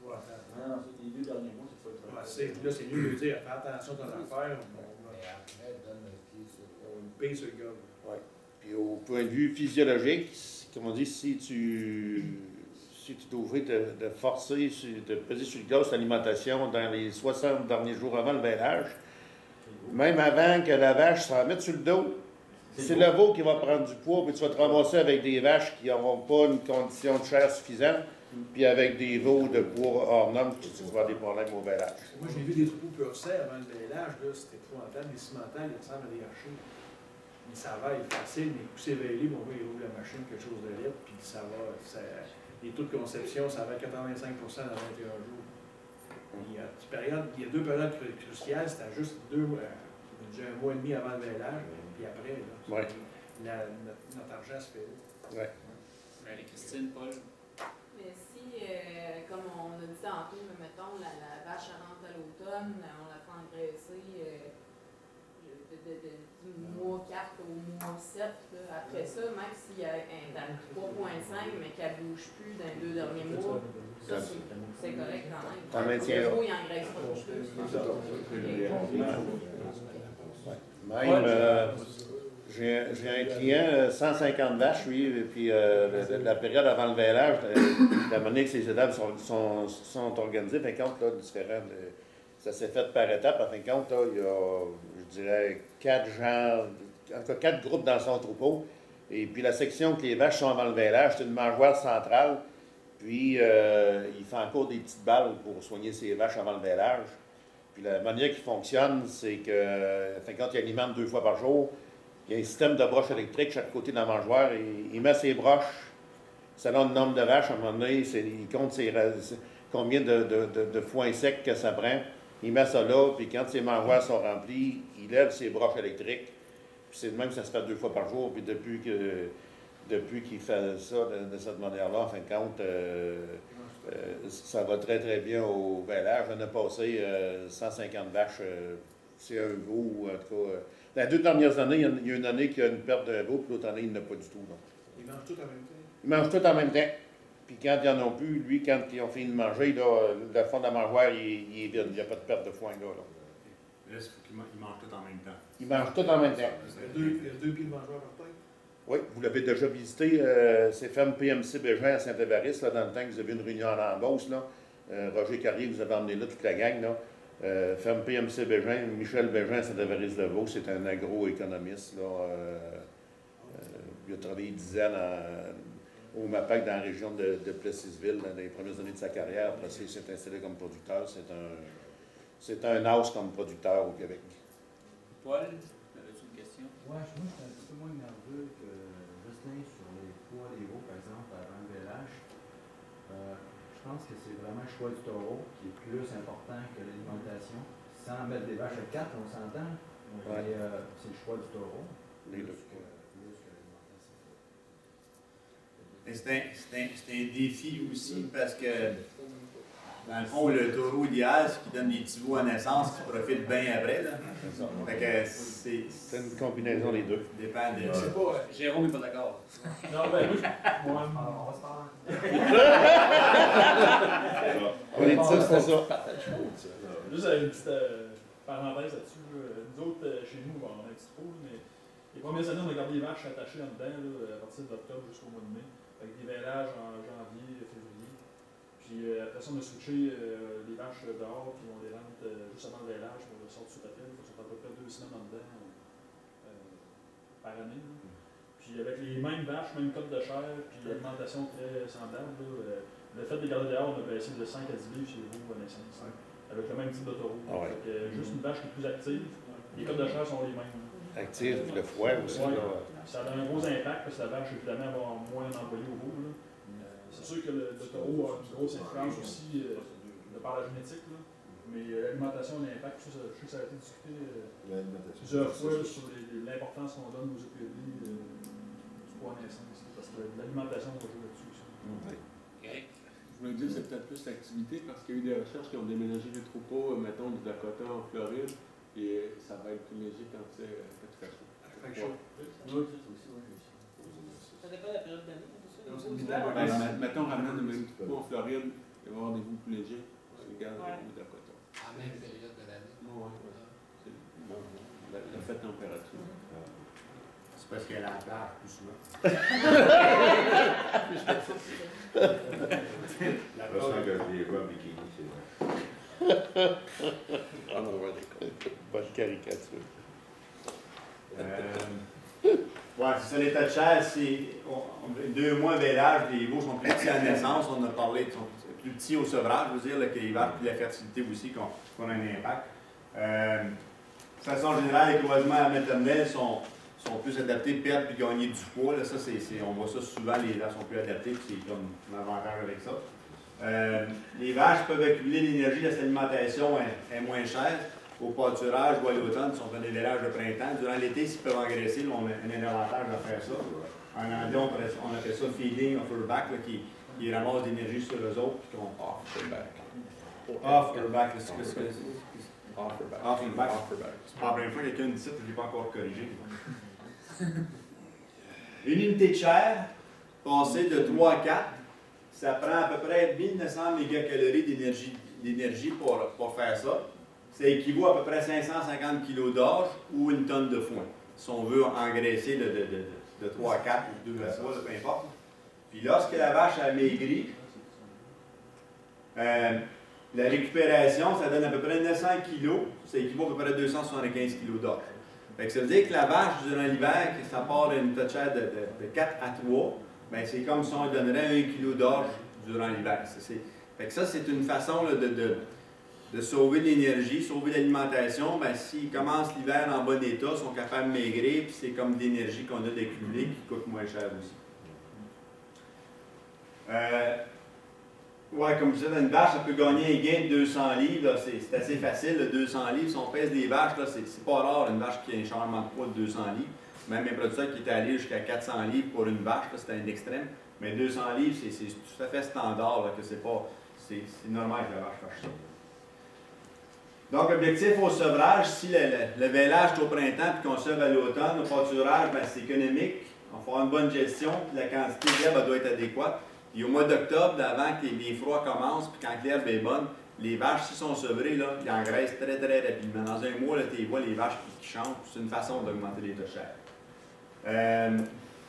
Non, les 2 derniers mois, c'est pas le problème. Là, c'est mieux de dire, fais attention à ton affaire. Mais après, donne le pied sur le On paye sur le gars. Oui. Puis au point de vue physiologique, comme on dit, si si tu t'ouvrais de forcer, de peser sur le gaz l'alimentation dans les 60 derniers jours avant le vêlage, même avant que la vache s'en mette sur le dos, c'est le veau qui va prendre du poids, puis tu vas te ramasser avec des vaches qui n'auront pas une condition de chair suffisante, puis avec des veaux de poids hors normes, tu vas avoir des problèmes au vêlage. Moi, j'ai vu des troupeaux pur sang avant le vêlage, là, c'était épouvantable. Les cimentales, ils ressemblent à des archers. Mais ça va être facile, mais pousser vêlés, bon, il roule la machine, quelque chose de libre, puis ça va. Les taux de conception, ça va à 85 dans 21 jours. Il y a deux périodes cruciales, c'était juste déjà un mois et demi avant le vêlage, puis après, là, notre argent se fait là. Ouais. Christine, Paul. Mais si, comme on a dit tantôt, mettons, la vache rentre à l'automne, on la fait engraisser du mois 4 au mois 7. Là. Après ça, même s'il y a un 3,5, mais qu'elle ne bouge plus dans les 2 derniers mois, ça, c'est correct quand même. Le veau, il n'engraisse pas non plus. Même, j'ai un client, 150 vaches, lui, puis la période avant le vêlage, la manière que ces étapes sont organisées, fin de compte, là, différentes. Ça s'est fait par étapes. En fin de compte, là, il y a, je dirais, 4 groupes dans son troupeau. Et puis la section que les vaches sont avant le vêlage, c'est une mangeoire centrale. Puis il fait encore des petites balles pour soigner ses vaches avant le vêlage. Puis la manière qui fonctionne, c'est que, en fin de compte, il alimente 2 fois par jour. Il y a un système de broches électriques chaque côté de la mangeoire. Et il met ses broches selon le nombre de vaches. À un moment donné, il compte combien de foins secs que ça prend. Il met ça là, puis quand ses mangeoires sont remplies, il lève ses broches électriques. Puis c'est de même que ça se fait 2 fois par jour. Puis depuis qu'il fait ça de cette manière-là, en fin de compte, ça va très, très bien au vêlage. On a passé 150 vaches. C'est un veau, en tout cas. Dans les 2 dernières années, il y a une année qu'il y a une perte de veau, puis l'autre année, il n'a pas du tout. Non. Ils mangent tout en même temps? Ils mangent tout en même temps. Puis quand ils n'en ont plus, lui, quand ils ont fini de manger, là, le fond de la mangeoire, il est vide. Il n'y a pas de perte de foin là. Là, il faut qu'ils mangent tout en même temps. Ils mangent tout en même temps. Il y a 2 pieds de mangeoire par tête? Oui, vous l'avez déjà visité, c'est ferme PMC Bégin à Saint-Évariste, là, dans le temps que vous avez une réunion en Beauce, là. Roger Carrier vous avez emmené là, toute la gang, là. Ferme PMC Bégin, Michel Bégin à Saint-Évariste-de-Beauce, c'est un agroéconomiste, là. Il a travaillé 10 ans au MAPAC dans la région de Plessisville, dans les premières années de sa carrière. Après ça, il s'est installé comme producteur. C'est un house comme producteur au Québec. Paul, avais-tu une question? Oui, moi, je suis un petit peu moins nerveux que Justin sur les poids des veaux, par exemple, avant le vêlage. Je pense que c'est vraiment le choix du taureau qui est plus important que l'alimentation. Sans mettre des vaches à 4, on s'entend. Ouais. C'est le choix du taureau. Les deux. C'est un défi aussi parce que, dans le fond, le taureau idéal, c'est qu'il donne des petits veaux à naissance qui profitent bien après. Là. Fait que c'est une combinaison des deux. Dépend de. C'est pas, Jérôme n'est pas d'accord. Non, ben moi, on va se parler. On est ça, c'est ça. Juste une petite parenthèse là-dessus. Nous autres, chez nous, on a un petit trou, mais les premières années, on a gardé les vaches attachées en dedans là, à partir d'octobre jusqu'au mois de mai. Avec des vêlages en janvier, février. Puis après ça, on a switché les vaches dehors, puis on les rentre juste avant le vêlage, on les sort sous la pile. Ça fait à peu près 2 semaines en dedans par année. Là. Puis avec les mêmes vaches, même code de chair, puis l'alimentation très semblable, là, le fait de les garder dehors, on a baissé de 5 à 10 livres chez les veaux à naissance. Avec le même type de taureau. Ouais. Juste une vache qui est plus active, les codes de chair sont les mêmes. Active, puis le fouet aussi. Ouais. Ça a un gros impact parce que la vache, évidemment, va avoir moins d'employés au veau. C'est sûr que le taureau a une grosse influence aussi de par la génétique. Là. Mais l'alimentation a un impact. Je sais que ça a été discuté plusieurs fois sur l'importance qu'on donne aux EPD du poids naissance. Parce que l'alimentation va jouer là-dessus aussi. Je voulais dire que c'est peut-être plus l'activité parce qu'il y a eu des recherches qui ont déménagé des troupeaux, mettons, du Dakota en Floride. Et ça va être plus léger quand c'est très chaud. Ça dépend de la période d'année. Mettons, ramène le même troupeau en Floride, il va y avoir des goûts plus légers. Regarde au Dakota. En même période de l'année. Oui, la fête température. C'est parce qu'elle a la plage plus souvent. l'impression que je les vois en bikini, c'est vrai. On en voit des cas. Bonne caricature. Ouais, c'est ça, l'état de chair, c'est 2 mois vélage, les veaux sont plus petits à la naissance, on a parlé, ils sont plus petits au sevrage, je veux dire, là, que les vaches, puis la fertilité aussi, qu'on a un impact. De façon générale, les croisements maternels sont plus adaptés, perdre puis gagner du poids. Là, ça, on voit ça souvent, les vaches sont plus adaptées, puis c'est comme un avantage avec ça. Les vaches peuvent accumuler l'énergie de cette alimentation est moins chère. Au pâturage ou à l'automne, si on fait des vélages de printemps, durant l'été, s'ils peuvent engraisser, là, on a un avantage à faire ça. En anglais, on appelle ça feeding offerback, qui ramasse de l'énergie sur eux autres, puis qu'on offerback. Offerback, c'est ce que c'est. Offerback. C'est pas la première fois que quelqu'un dit ça, puis je ne l'ai pas encore corrigé. Une unité de chair, passée de 3 à 4, ça prend à peu près 1900 mégacalories d'énergie pour faire ça. Ça équivaut à peu près 550 kg d'orge ou une tonne de foin. Si on veut engraisser de 3 à 4 ou 2 à 3, peu importe. Puis lorsque la vache a maigri, la récupération, ça donne à peu près 900 kg. Ça équivaut à peu près à 275 kg d'orge. Ça veut dire que la vache, durant l'hiver, ça part d'une tête de chair de 4 à 3, bien, c'est comme si on lui donnerait 1 kg d'orge durant l'hiver. Ça, c'est une façon là, de sauver de l'énergie, sauver l'alimentation. Ben, s'ils commencent l'hiver en bon état, ils sont capables de maigrir, puis c'est comme de l'énergie qu'on a d'accumuler qui coûte moins cher aussi. Ouais, comme je disais, une vache, ça peut gagner un gain de 200 livres. C'est assez facile, le 200 livres. Si on pèse des vaches, c'est pas rare, une vache qui a un changement de poids de 200 livres. Même un producteur qui est allé jusqu'à 400 livres pour une vache, c'est un extrême. Mais 200 livres, c'est tout à fait standard, là, que c'est normal que la vache fasse ça. Donc, l'objectif au sevrage, si le vélage est au printemps et qu'on sevre à l'automne, au pâturage, ben, c'est économique. On va faire une bonne gestion, puis la quantité d'herbe doit être adéquate. Puis au mois d'octobre, avant que les froids commencent, puis quand l'herbe est bonne, les vaches, s'ils sont sevrées, là, ils engraissent très très rapidement. Dans un mois, tu vois les vaches qui chantent, c'est une façon d'augmenter les taux de chair.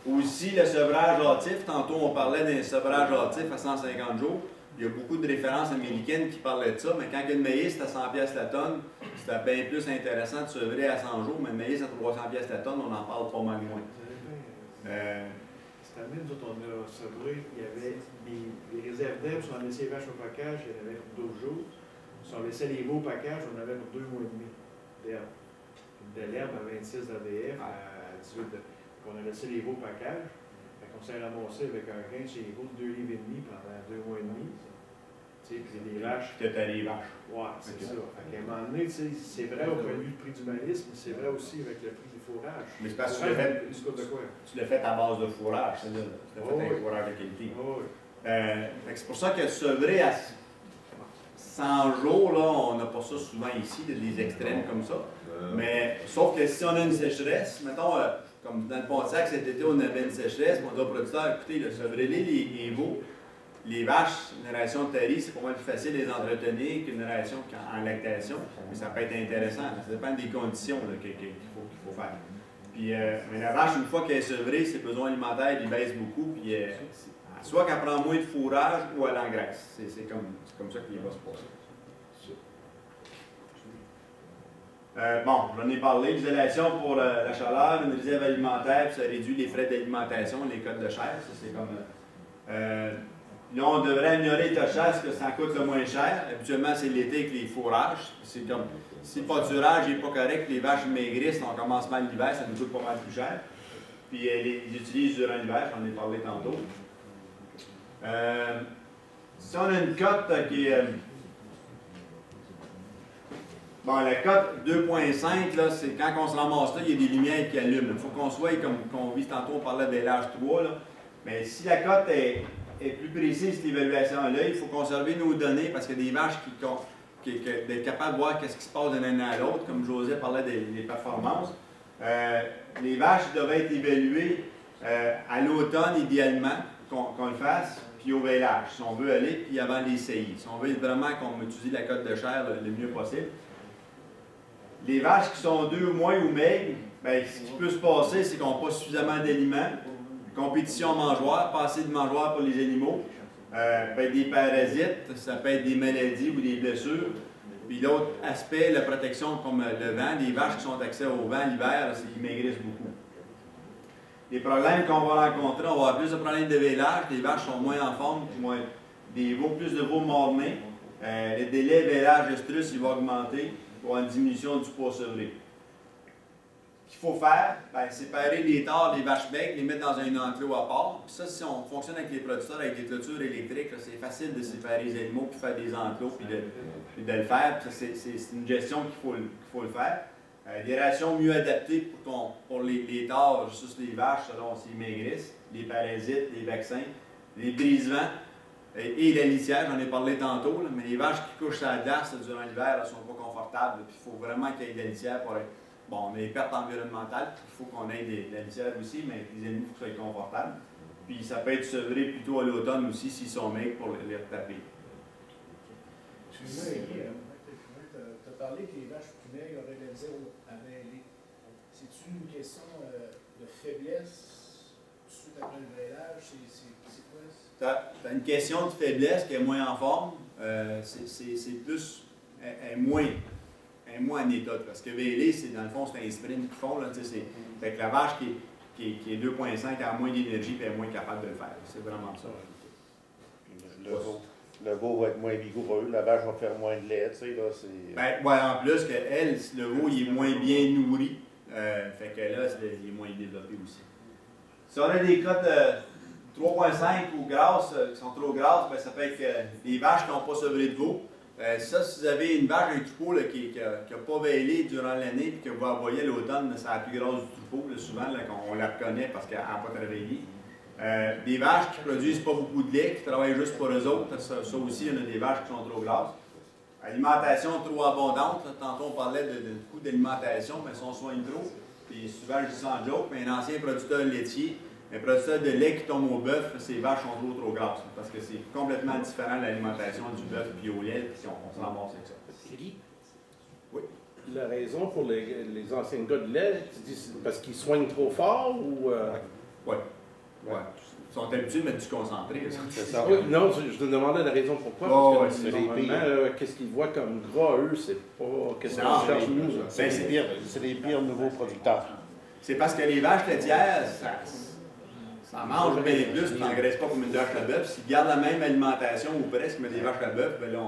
Aussi, le sevrage hâtif, tantôt on parlait d'un sevrage hâtif à 150 jours. Il y a beaucoup de références américaines qui parlaient de ça, mais quand le maïs est à 100$ la tonne, c'était bien plus intéressant de sevrer à 100 jours, mais le maïs à 300$ la tonne, on en parle pas mal moins. Cette année, nous autres, on a sevré, il y avait les réserves d'herbe, si on laissait les vaches au pacage, il y en avait pour 12 jours. Si on laissait les veaux au pacage, on avait pour 2 mois et demi d'herbe. De l'herbe à 26 ADF, à 18 de... On a laissé les veaux au pacage. On s'est ramassé avec un gain chez les veaux de 2,5 livres pendant 2 mois et demi. Puis des vaches. Que t'as les vaches. Ouais, c'est ça. À un moment donné, c'est vrai au point de vue du prix du maïs, mais c'est vrai aussi avec le prix du fourrage. Mais c'est parce que tu l'as fait à base de fourrage, c'est-à-dire tu l'as fait un fourrage de qualité. C'est pour ça que sevrer à 100 jours, là, on n'a pas ça souvent ici, des extrêmes comme ça. Mais sauf que si on a une sécheresse, mettons, comme dans le Pontiac cet été, on avait une sécheresse, on dit au producteur, écoutez, sevrez-les les veaux. Les vaches, une génération de terri, c'est pas mal plus facile de les entretenir qu'une génération en lactation, mais ça peut être intéressant. Ça dépend des conditions qu'il faut faire. Puis, mais la vache, une fois qu'elle est sevrée, ses besoins alimentaires ils baissent beaucoup, puis soit qu'elle prend moins de fourrage ou elle engraisse. C'est comme ça qu'il va se passer. Bon, j'en ai parlé, l'isolation pour la chaleur, une réserve alimentaire, puis ça réduit les frais d'alimentation, les cotes de chair. Ça, c'est comme. Là, on devrait améliorer les taux de chair parce que ça coûte le moins cher. Habituellement, c'est l'été avec les fourrages. C'est comme si le pâturage n'est pas correct, les vaches maigrissent, on commence mal l'hiver, ça nous coûte pas mal plus cher. Puis ils utilisent durant l'hiver, j'en ai parlé tantôt. Si on a une cote qui est. Bon, la cote 2.5, là, c'est quand on se ramasse là, il y a des lumières qui allument. Il faut qu'on soit, comme on vit tantôt, on parlait de l'âge 3, là. Mais si la cote est plus précise, cette évaluation-là, il faut conserver nos données parce qu'il y a des vaches qui sont capables de voir ce qui se passe d'un an à l'autre, comme José parlait des performances. Les vaches doivent être évaluées à l'automne, idéalement, qu'on le fasse, puis au vélage, si on veut aller, puis avant les CI. Si on veut vraiment qu'on utilise la cote de chair le mieux possible. Les vaches qui sont 2 mois ou maigres, bien, ce qui peut se passer, c'est qu'on n'a pas suffisamment d'aliments, compétition mangeoire, pas assez de mangeoire pour les animaux. Ça peut être des parasites, ça peut être des maladies ou des blessures. Puis l'autre aspect, la protection comme le vent, des vaches qui sont accès au vent l'hiver, c'est qu'ils maigrissent beaucoup. Les problèmes qu'on va rencontrer, on va avoir plus de problèmes de vélage, les vaches sont moins en forme, plus de veaux mort-nés. Le délai vélage-estrus, il va augmenter pour une diminution du poids sevré. Ce qu'il faut faire, séparer les tares des vaches maigres, les mettre dans un enclos à part. Puis ça, si on fonctionne avec les producteurs, avec des clôtures électriques, c'est facile de séparer les animaux, puis faire des enclos, puis de le faire. C'est une gestion qu'il faut le faire. Des rations mieux adaptées pour les tares, juste les vaches, selon s'ils maigrissent, les parasites, les vaccins, les brise-vents et la litière, j'en ai parlé tantôt, là, mais les vaches qui couchent à la glace durant l'hiver ne sont pas confortables. Il faut vraiment qu'il y ait de la litière pour être. Bon, on a les pertes environnementales, il faut qu'on ait de la litière aussi, mais les animaux, il faut qu'ils soient confortables. Puis ça peut être sevré plutôt à l'automne aussi s'ils sont maigres pour les retaper. Excuse-moi, tu as parlé que les vaches plus maigres auraient de la misère à vêler. C'est-tu une question de faiblesse suite après le vêlage? C'est quoi? Tu as une question de faiblesse qui est moins en forme. C'est plus. Elle est moins en état. Parce que véler, dans le fond, c'est un sprint qu'ils font. Fait que la vache qui est 2,5 a moins d'énergie et elle est moins capable de le faire. C'est vraiment ça. Le veau va être moins vigoureux, la vache va faire moins de lait, tu sais, là, en plus, le veau, il est moins bien nourri. Fait que là, il est moins développé aussi. Si on a des cas de 3,5 ou grasses, qui sont trop grasses, ça peut être des vaches qui n'ont pas sevré de veau. Ça, si vous avez une vache, un troupeau là, qui n'a pas vêlé durant l'année et que vous envoyez à l'automne, c'est la plus grosse du troupeau, là, souvent, on la reconnaît parce qu'elle n'a pas travaillé. Des vaches qui ne produisent pas beaucoup de lait, qui travaillent juste pour eux autres, ça aussi, il y en a des vaches qui sont trop grasses. Alimentation trop abondante, là, tantôt on parlait de coût d'alimentation, mais si on soigne trop, puis souvent je dis sans joke, mais un ancien producteur laitier, un producteur de lait qui tombe au bœuf, ces vaches sont trop grasses, parce que c'est complètement différent de l'alimentation du bœuf puis au lait, puis on se ramasse avec ça. Oui. La raison pour les anciens gars de lait, tu dis c'est parce qu'ils soignent trop fort ou... Oui. Ouais. Ils sont habitués de mettre du concentré. Oui, non, je te demandais la raison pourquoi. Parce que normalement, qu'est-ce qu'ils voient comme gras, eux, c'est pas... Qu'est-ce qu'on cherche nous? C'est les pires nouveaux producteurs. C'est parce que les vaches laitières, ça mange bien plus, tu n'engraisses pas comme une vache à bœuf. S'ils gardent la même alimentation ou presque, mais des vaches à bœuf, ben là,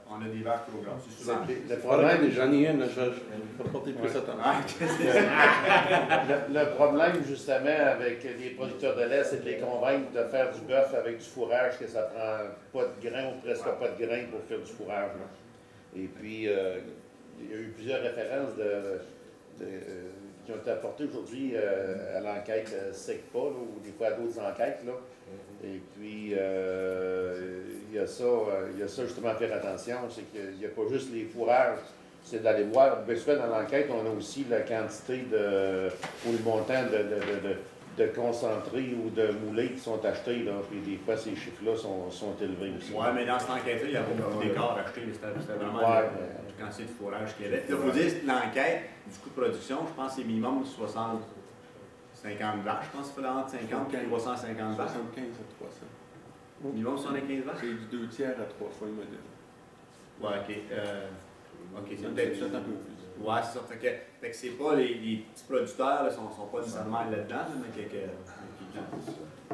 on a des vaches trop grasses. C'est souvent. Le problème, j'en ai une, je vais porter plus attention. Le problème, justement, avec les producteurs de lait, c'est de les convaincre de faire du bœuf avec du fourrage, que ça prend pas de grains ou presque pas de grains pour faire du fourrage. Là. Et puis, il y a eu plusieurs références qui ont été apportées aujourd'hui à l'enquête SECPA, ou des fois à d'autres enquêtes. Là. Et puis, il y a ça justement à faire attention, c'est qu'il n'y a pas juste les fourrages, c'est d'aller voir. Bien souvent, dans l'enquête, on a aussi la quantité ou le montant de concentrés ou de moulés qui sont achetés, là, puis des fois, ces chiffres-là sont élevés aussi. Oui, mais dans cette enquête-là, il y a beaucoup d'écarts achetés, mais c'était vraiment la quantité de fourrage qu'il y avait. Il faut dire que l'enquête du coût de production, je pense que c'est minimum 50 vaches, je pense qu'il fallait entre 50 et 350 vaches. 75 à 300. Minimum 75 vaches? C'est du 2 tiers à 3 fois le modèle. Oui, OK. OK, c'est peut-être un peu plus. Oui, c'est ça. Fait que c'est pas les petits producteurs ne sont pas nécessairement là-dedans, mais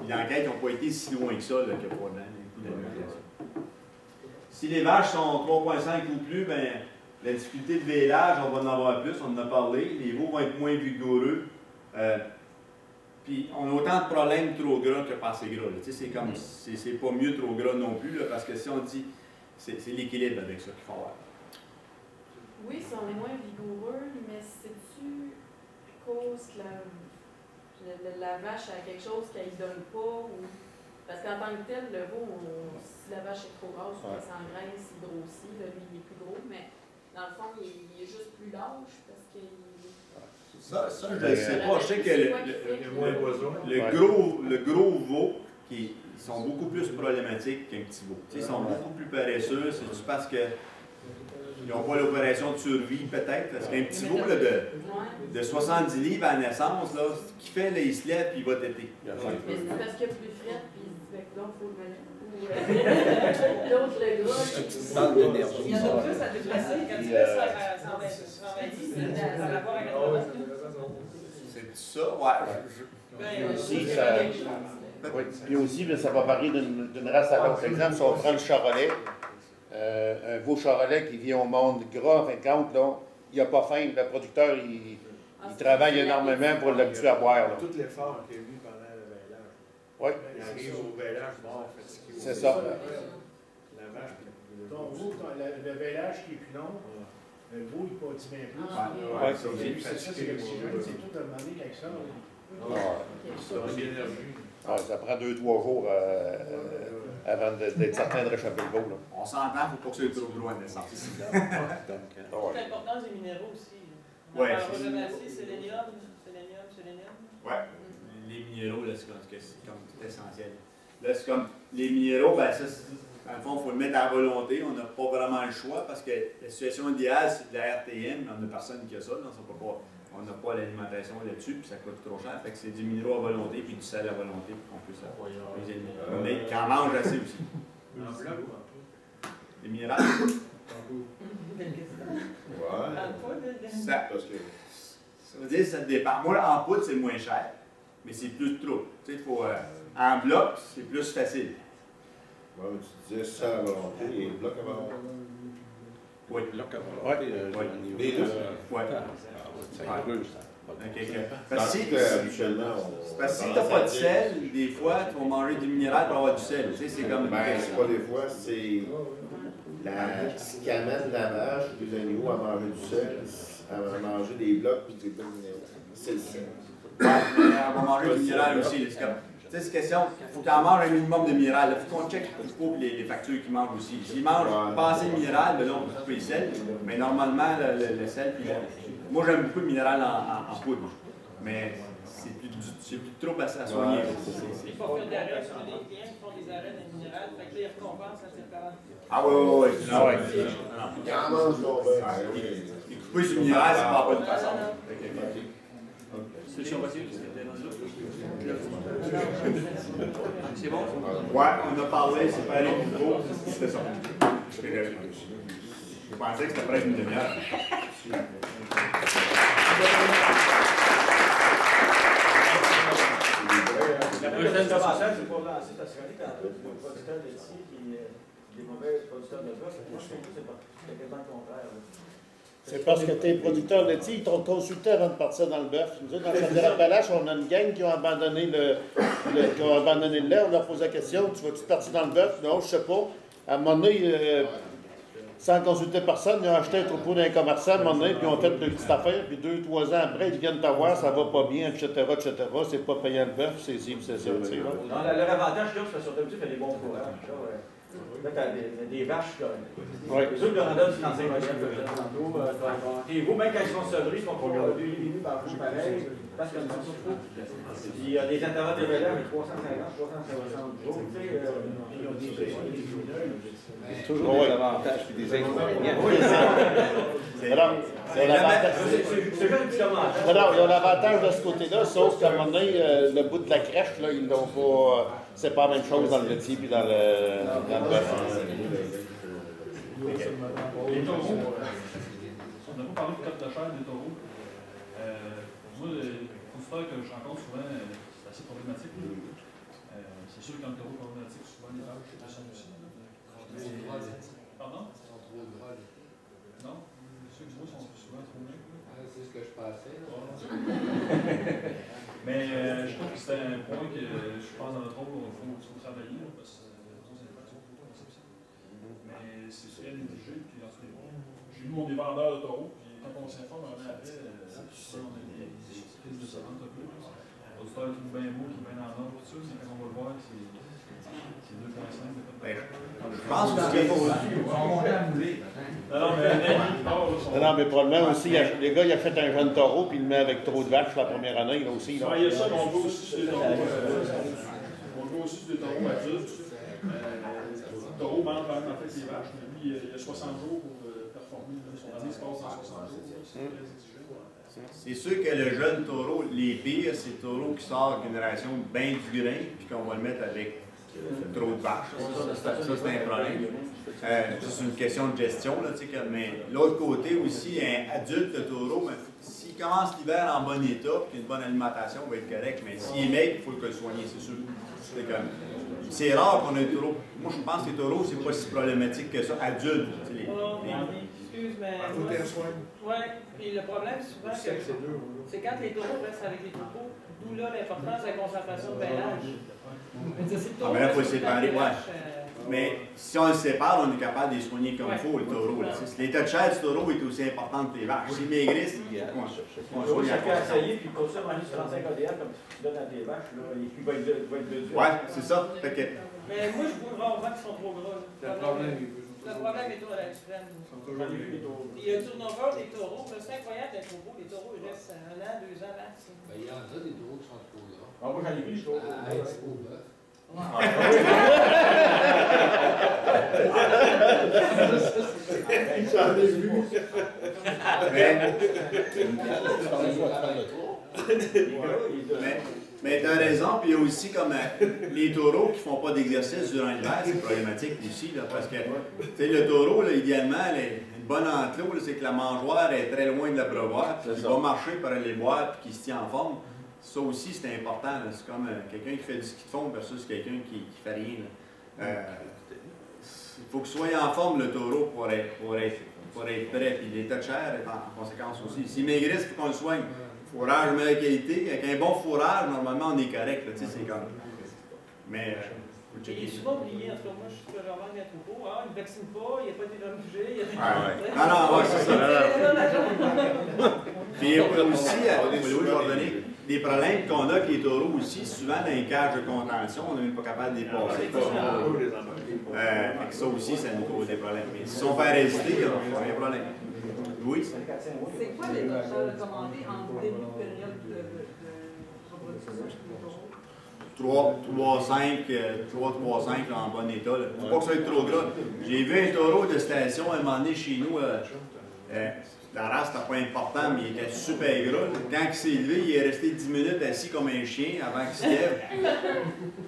l'enquête n'a pas été si loin que ça, qu'il n'y a pas les coûts d'alimentation. Si les vaches sont 3,5 ou plus, ben, la difficulté de vélage, on va en avoir plus, on en a parlé. Les veaux vont être moins vigoureux. Puis on a autant de problèmes trop gras que pas assez gras. C'est comme, c'est pas mieux trop gras non plus, là, parce que si on dit, c'est l'équilibre avec ça qu'il faut avoir. Oui, ils sont moins vigoureux, mais c'est-tu à cause que la vache a quelque chose qu'elle ne donne pas? Ou... Parce qu'en tant que tel, le veau, si la vache est trop grosse, il s'engraisse, il grossit, là, lui il est plus gros, mais dans le fond, il est juste plus lâche parce qu'il... Ça, je ne sais pas. Je sais que le gros veau, ils sont beaucoup plus problématiques qu'un petit veau. Ils sont beaucoup plus paresseux. C'est juste parce qu'ils n'ont pas l'opération de survie, peut-être. Parce qu'un petit veau là, de 70 livres à la naissance, là, ce qu'il fait, là, il se lève et il va téter. Mais c'est parce qu'il y a plus fret, puis il se fait Donc, il faut le mettre. L'autre, le gras. Il y en a plus à déplacer quand tu laisses à 120, par rapport à 80. C'est ça, ouais. Aussi, puis aussi, ça va varier d'une race à l'autre. Par exemple, si on prend le charolais, un veau charolais qui vient au monde gras, en fin de compte, là, il n'a pas faim. Le producteur, il travaille énormément pour l'habituer à boire. Là. Tout l'effort qu'il y a eu pendant le veillage. Oui. Il arrive au veillage mort, fatigué. C'est ça. La vache, ton veau, le veillage qui est plus long, le veau, il pâtit bien plus. Ouais, c'est l'oxygène, c'est tout demandé avec ça. Ça prend 2-3 jours avant d'être certain de réchapper le veau. Là. On s'entend, il ne faut pas que ça aille trop loin de naissance. C'est l'importance des minéraux aussi. On parlera jamais assez, sélénium. Oui, les minéraux, là, c'est comme essentiel. Là, c'est comme les minéraux, ben ça, dans le fond, il faut le mettre à volonté. On n'a pas vraiment le choix parce que la situation idéale, c'est de la RTM, mais on n'a personne qui a ça. Là, on n'a pas l'alimentation là-dessus, puis ça coûte trop cher. Fait que c'est du minéraux à volonté, puis du sel à volonté pour qu'on puisse les éliminer. Mais qui en mange assez aussi. En bloc ou en poudre? Les minéraux? Ça veut dire que ça dépend. Moi, en poudre, c'est moins cher, mais c'est plus trop. Tu sais, il faut. En bloc, c'est plus facile. Ouais, tu disais ça à volonté et bloc à volonté. Oui. Bloc à volonté. Les deux? Oui. C'est un peu ça. Parce que si tu n'as pas de sel, des fois, tu vas manger du minéral pour avoir du sel. Tu sais, c'est comme. Ben, c'est pas des fois, c'est ce qui amène la vache, les animaux à manger du sel, à manger des blocs puis des blocs minéraux. C'est le sel. Ouais, mais on va manger du minéral aussi. Tu sais, c'est question, il faut qu'on mange un minimum de minéral. Il faut qu'on check les factures qu'ils mangent aussi. S'ils mangent pas assez de minéral, ben là, on peut couper le sel. Mais normalement, le sel, puis moi, j'aime beaucoup le minéral en poudre. Mais c'est plus trop à soigner. Il faut faire des arrêts sur des clients qui font des arrêts de minéral. Fait que là, ils récompensent à cette parole. Ah oui. Ils en mangent leur Et couper sur le minéral, c'est pas la bonne façon. C'est possible, c'est bon? Ouais, on a parlé, c'est pas allé plus gros, c'était ça. Je pensais que c'était presque une demi-heure. La prochaine commentaire, c'est pour lancer, parce qu'on est quand même pour le producteur laitier qui est des mauvais producteurs de bœuf. Moi, je trouve que c'est quasiment le contraire. C'est parce que tes producteurs laitiers, ils t'ont consulté avant de partir dans le bœuf. Nous autres, dans le Chaudière-Appalaches, on a une gang qui ont abandonné le lait. On leur pose la question, tu vas-tu partir dans le bœuf? Non, je sais pas. À un moment donné, sans consulter personne, ils ont acheté un troupeau d'un commerçant à un moment donné, puis ils ont fait de petites affaires, puis 2-3 ans après, ils viennent te voir, ça va pas bien, etc., etc. C'est pas payant le bœuf, c'est ci, c'est ça, tu sais. Leur avantage, c'est que sur le fait des bons courants. Là, tu as des vaches, là. Les autres, leur en donnent 35 modèles, que je disais tantôt. Et vous, même quand ils sont sevrés, ils sont pas minus par jour pareil, parce qu'il y a une sorte de. Puis il y a des intervalles de relais avec 350, 360 jours, tu sais. Puis ils ont des pressions, des journaux. C'est toujours des avantages et des inconvénients. Oui, alors, il y a l'avantage de ce côté-là, sauf qu'à un moment donné, le bout de la crèche, là, ils l'ont pas. C'est pas la même chose dans le laitier puis dans le bœuf. Les taureaux, on n'a pas parlé de cote de chair des taureaux. Moi, les producteurs que je rencontre souvent, c'est assez problématique. C'est sûr qu'un taureau problématique, souvent les vaches, c'est la aussi. Pardon? Non? Ceux que je vois sont souvent trop maigres. C'est ce que je pensais. Mais je trouve que c'est un point que je pense dans notre rôle, il faut travailler, parce que c'est des factures de conception. Mais c'est très négligé, puis ensuite, chez nous, on est vendeurs de taureaux, puis quand on s'informe un an après, on a des crises de savante un peu. L'auditeur est tout bien beau, tout bien en ordre, tout ça, mais quand on va le voir, c'est 2,5. Je pense que c'est pas Non, mais probablement aussi, les gars, ils achètent un jeune taureau puis ils le mettent avec trop de vaches la première année, là aussi. Là. Il y a ça, mais on veut aussi des taureaux. On veut aussi des taureaux adultes. Le taureau mange quand même en fait les vaches, mais lui, il y a 60 jours pour performer. Son année se passe en 60 jours. C'est très exigeant. C'est sûr que le jeune taureau, les pires, c'est le taureau qui sort d'une génération bien du grain, puis qu'on va le mettre avec trop de vaches. Ça, c'est un problème. C'est une question de gestion, là, mais l'autre côté aussi, un adulte, le taureau, s'il commence l'hiver en bon état, puis une bonne alimentation, il va être correct, mais s'il est maigre, il faut le soigner, c'est sûr. C'est rare qu'on ait un taureau. Moi, je pense que les taureaux, c'est pas si problématique que ça, adultes. Excuse, mais. Oui, puis le problème, souvent, c'est quand les taureaux restent avec les troupeaux, d'où là l'importance de la concentration de vêlage. Mais là, il faut le séparer, ouais. Mais si on le sépare, on est capable de les soigner comme il faut, le taureau. L'état de chair du taureau est aussi important que les vaches. S'ils maigrissent, on soigne à la essayer, puis continue à manger 35 ADR comme tu donnes à tes vaches, là, il va être de dur. Ouais, c'est ça. Mais moi, je vois rarement qu'ils sont trop gras. Le problème est toujours à l'extrême. Il y a un turnover des taureaux. C'est incroyable les taureaux. Les taureaux, ils restent 1 an, 2 ans max. Il y en a des taureaux qui sont trop gras. Ah, moi, j'en ai vu, je trouve. Expo bœuf. J'en ai vu. Mais tu as raison, puis il y a aussi comme les taureaux qui ne font pas d'exercice durant l'hiver, c'est problématique aussi, là, parce que le taureau, là, idéalement, une bonne enclos, c'est que la mangeoire est très loin de l'abreuvoir, puis il va marcher pour aller boire, puis qu'il se tient en forme. Ça aussi, c'est important. C'est comme quelqu'un qui fait du ski de fond versus quelqu'un qui fait rien. Il faut qu'il soit en forme, le taureau, pour être prêt. Puis l'état de chair est en conséquence aussi. S'il maigrisse, il faut qu'on le soigne. Fourrage de meilleure qualité. Avec un bon fourrage, normalement, on est correct. C'est comme... Mais... il est souvent oublié. En tout cas, moi, je suis rarement un troupeau. Ah, il ne vaccine pas, il n'a pas été domigé. Non, c'est ça. Puis aussi, je vais revenir. Des problèmes qu'on a avec les taureaux aussi, souvent dans les cages de contention, on n'est même pas capable de dépasser. Ça aussi, ça nous cause des problèmes. Mais si on fait résister, il n'y a pas de problème. Oui? C'est quoi les docteurs recommandés en début de période de reproduction du taureau? 3-5 en bon état. Il ne faut pas que ça soit trop gras. J'ai vu un taureau de station à un moment donné chez nous. La race n'était pas important, mais il était super gras. Quand il s'est levé, il est resté 10 minutes assis comme un chien avant qu'il se lève.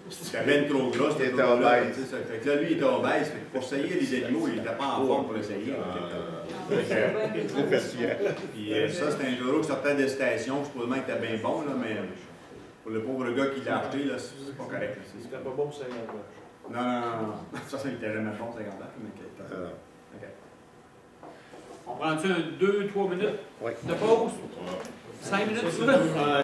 C'était bien trop gras, c'était obèse. Fait que là, lui, il était obèse. Pour essayer les animaux, il n'était pas en forme pour essayer. Puis ça, c'était un taureau qui sortait de station. Supposément qu'il était bien bon, là, mais pour le pauvre gars qui l'a acheté, c'est pas correct. C'était pas bon pour 50 vaches. Non. Ça, il était jamais bon, 50 vaches. On prend-tu 2-3 minutes de pause? 5 minutes?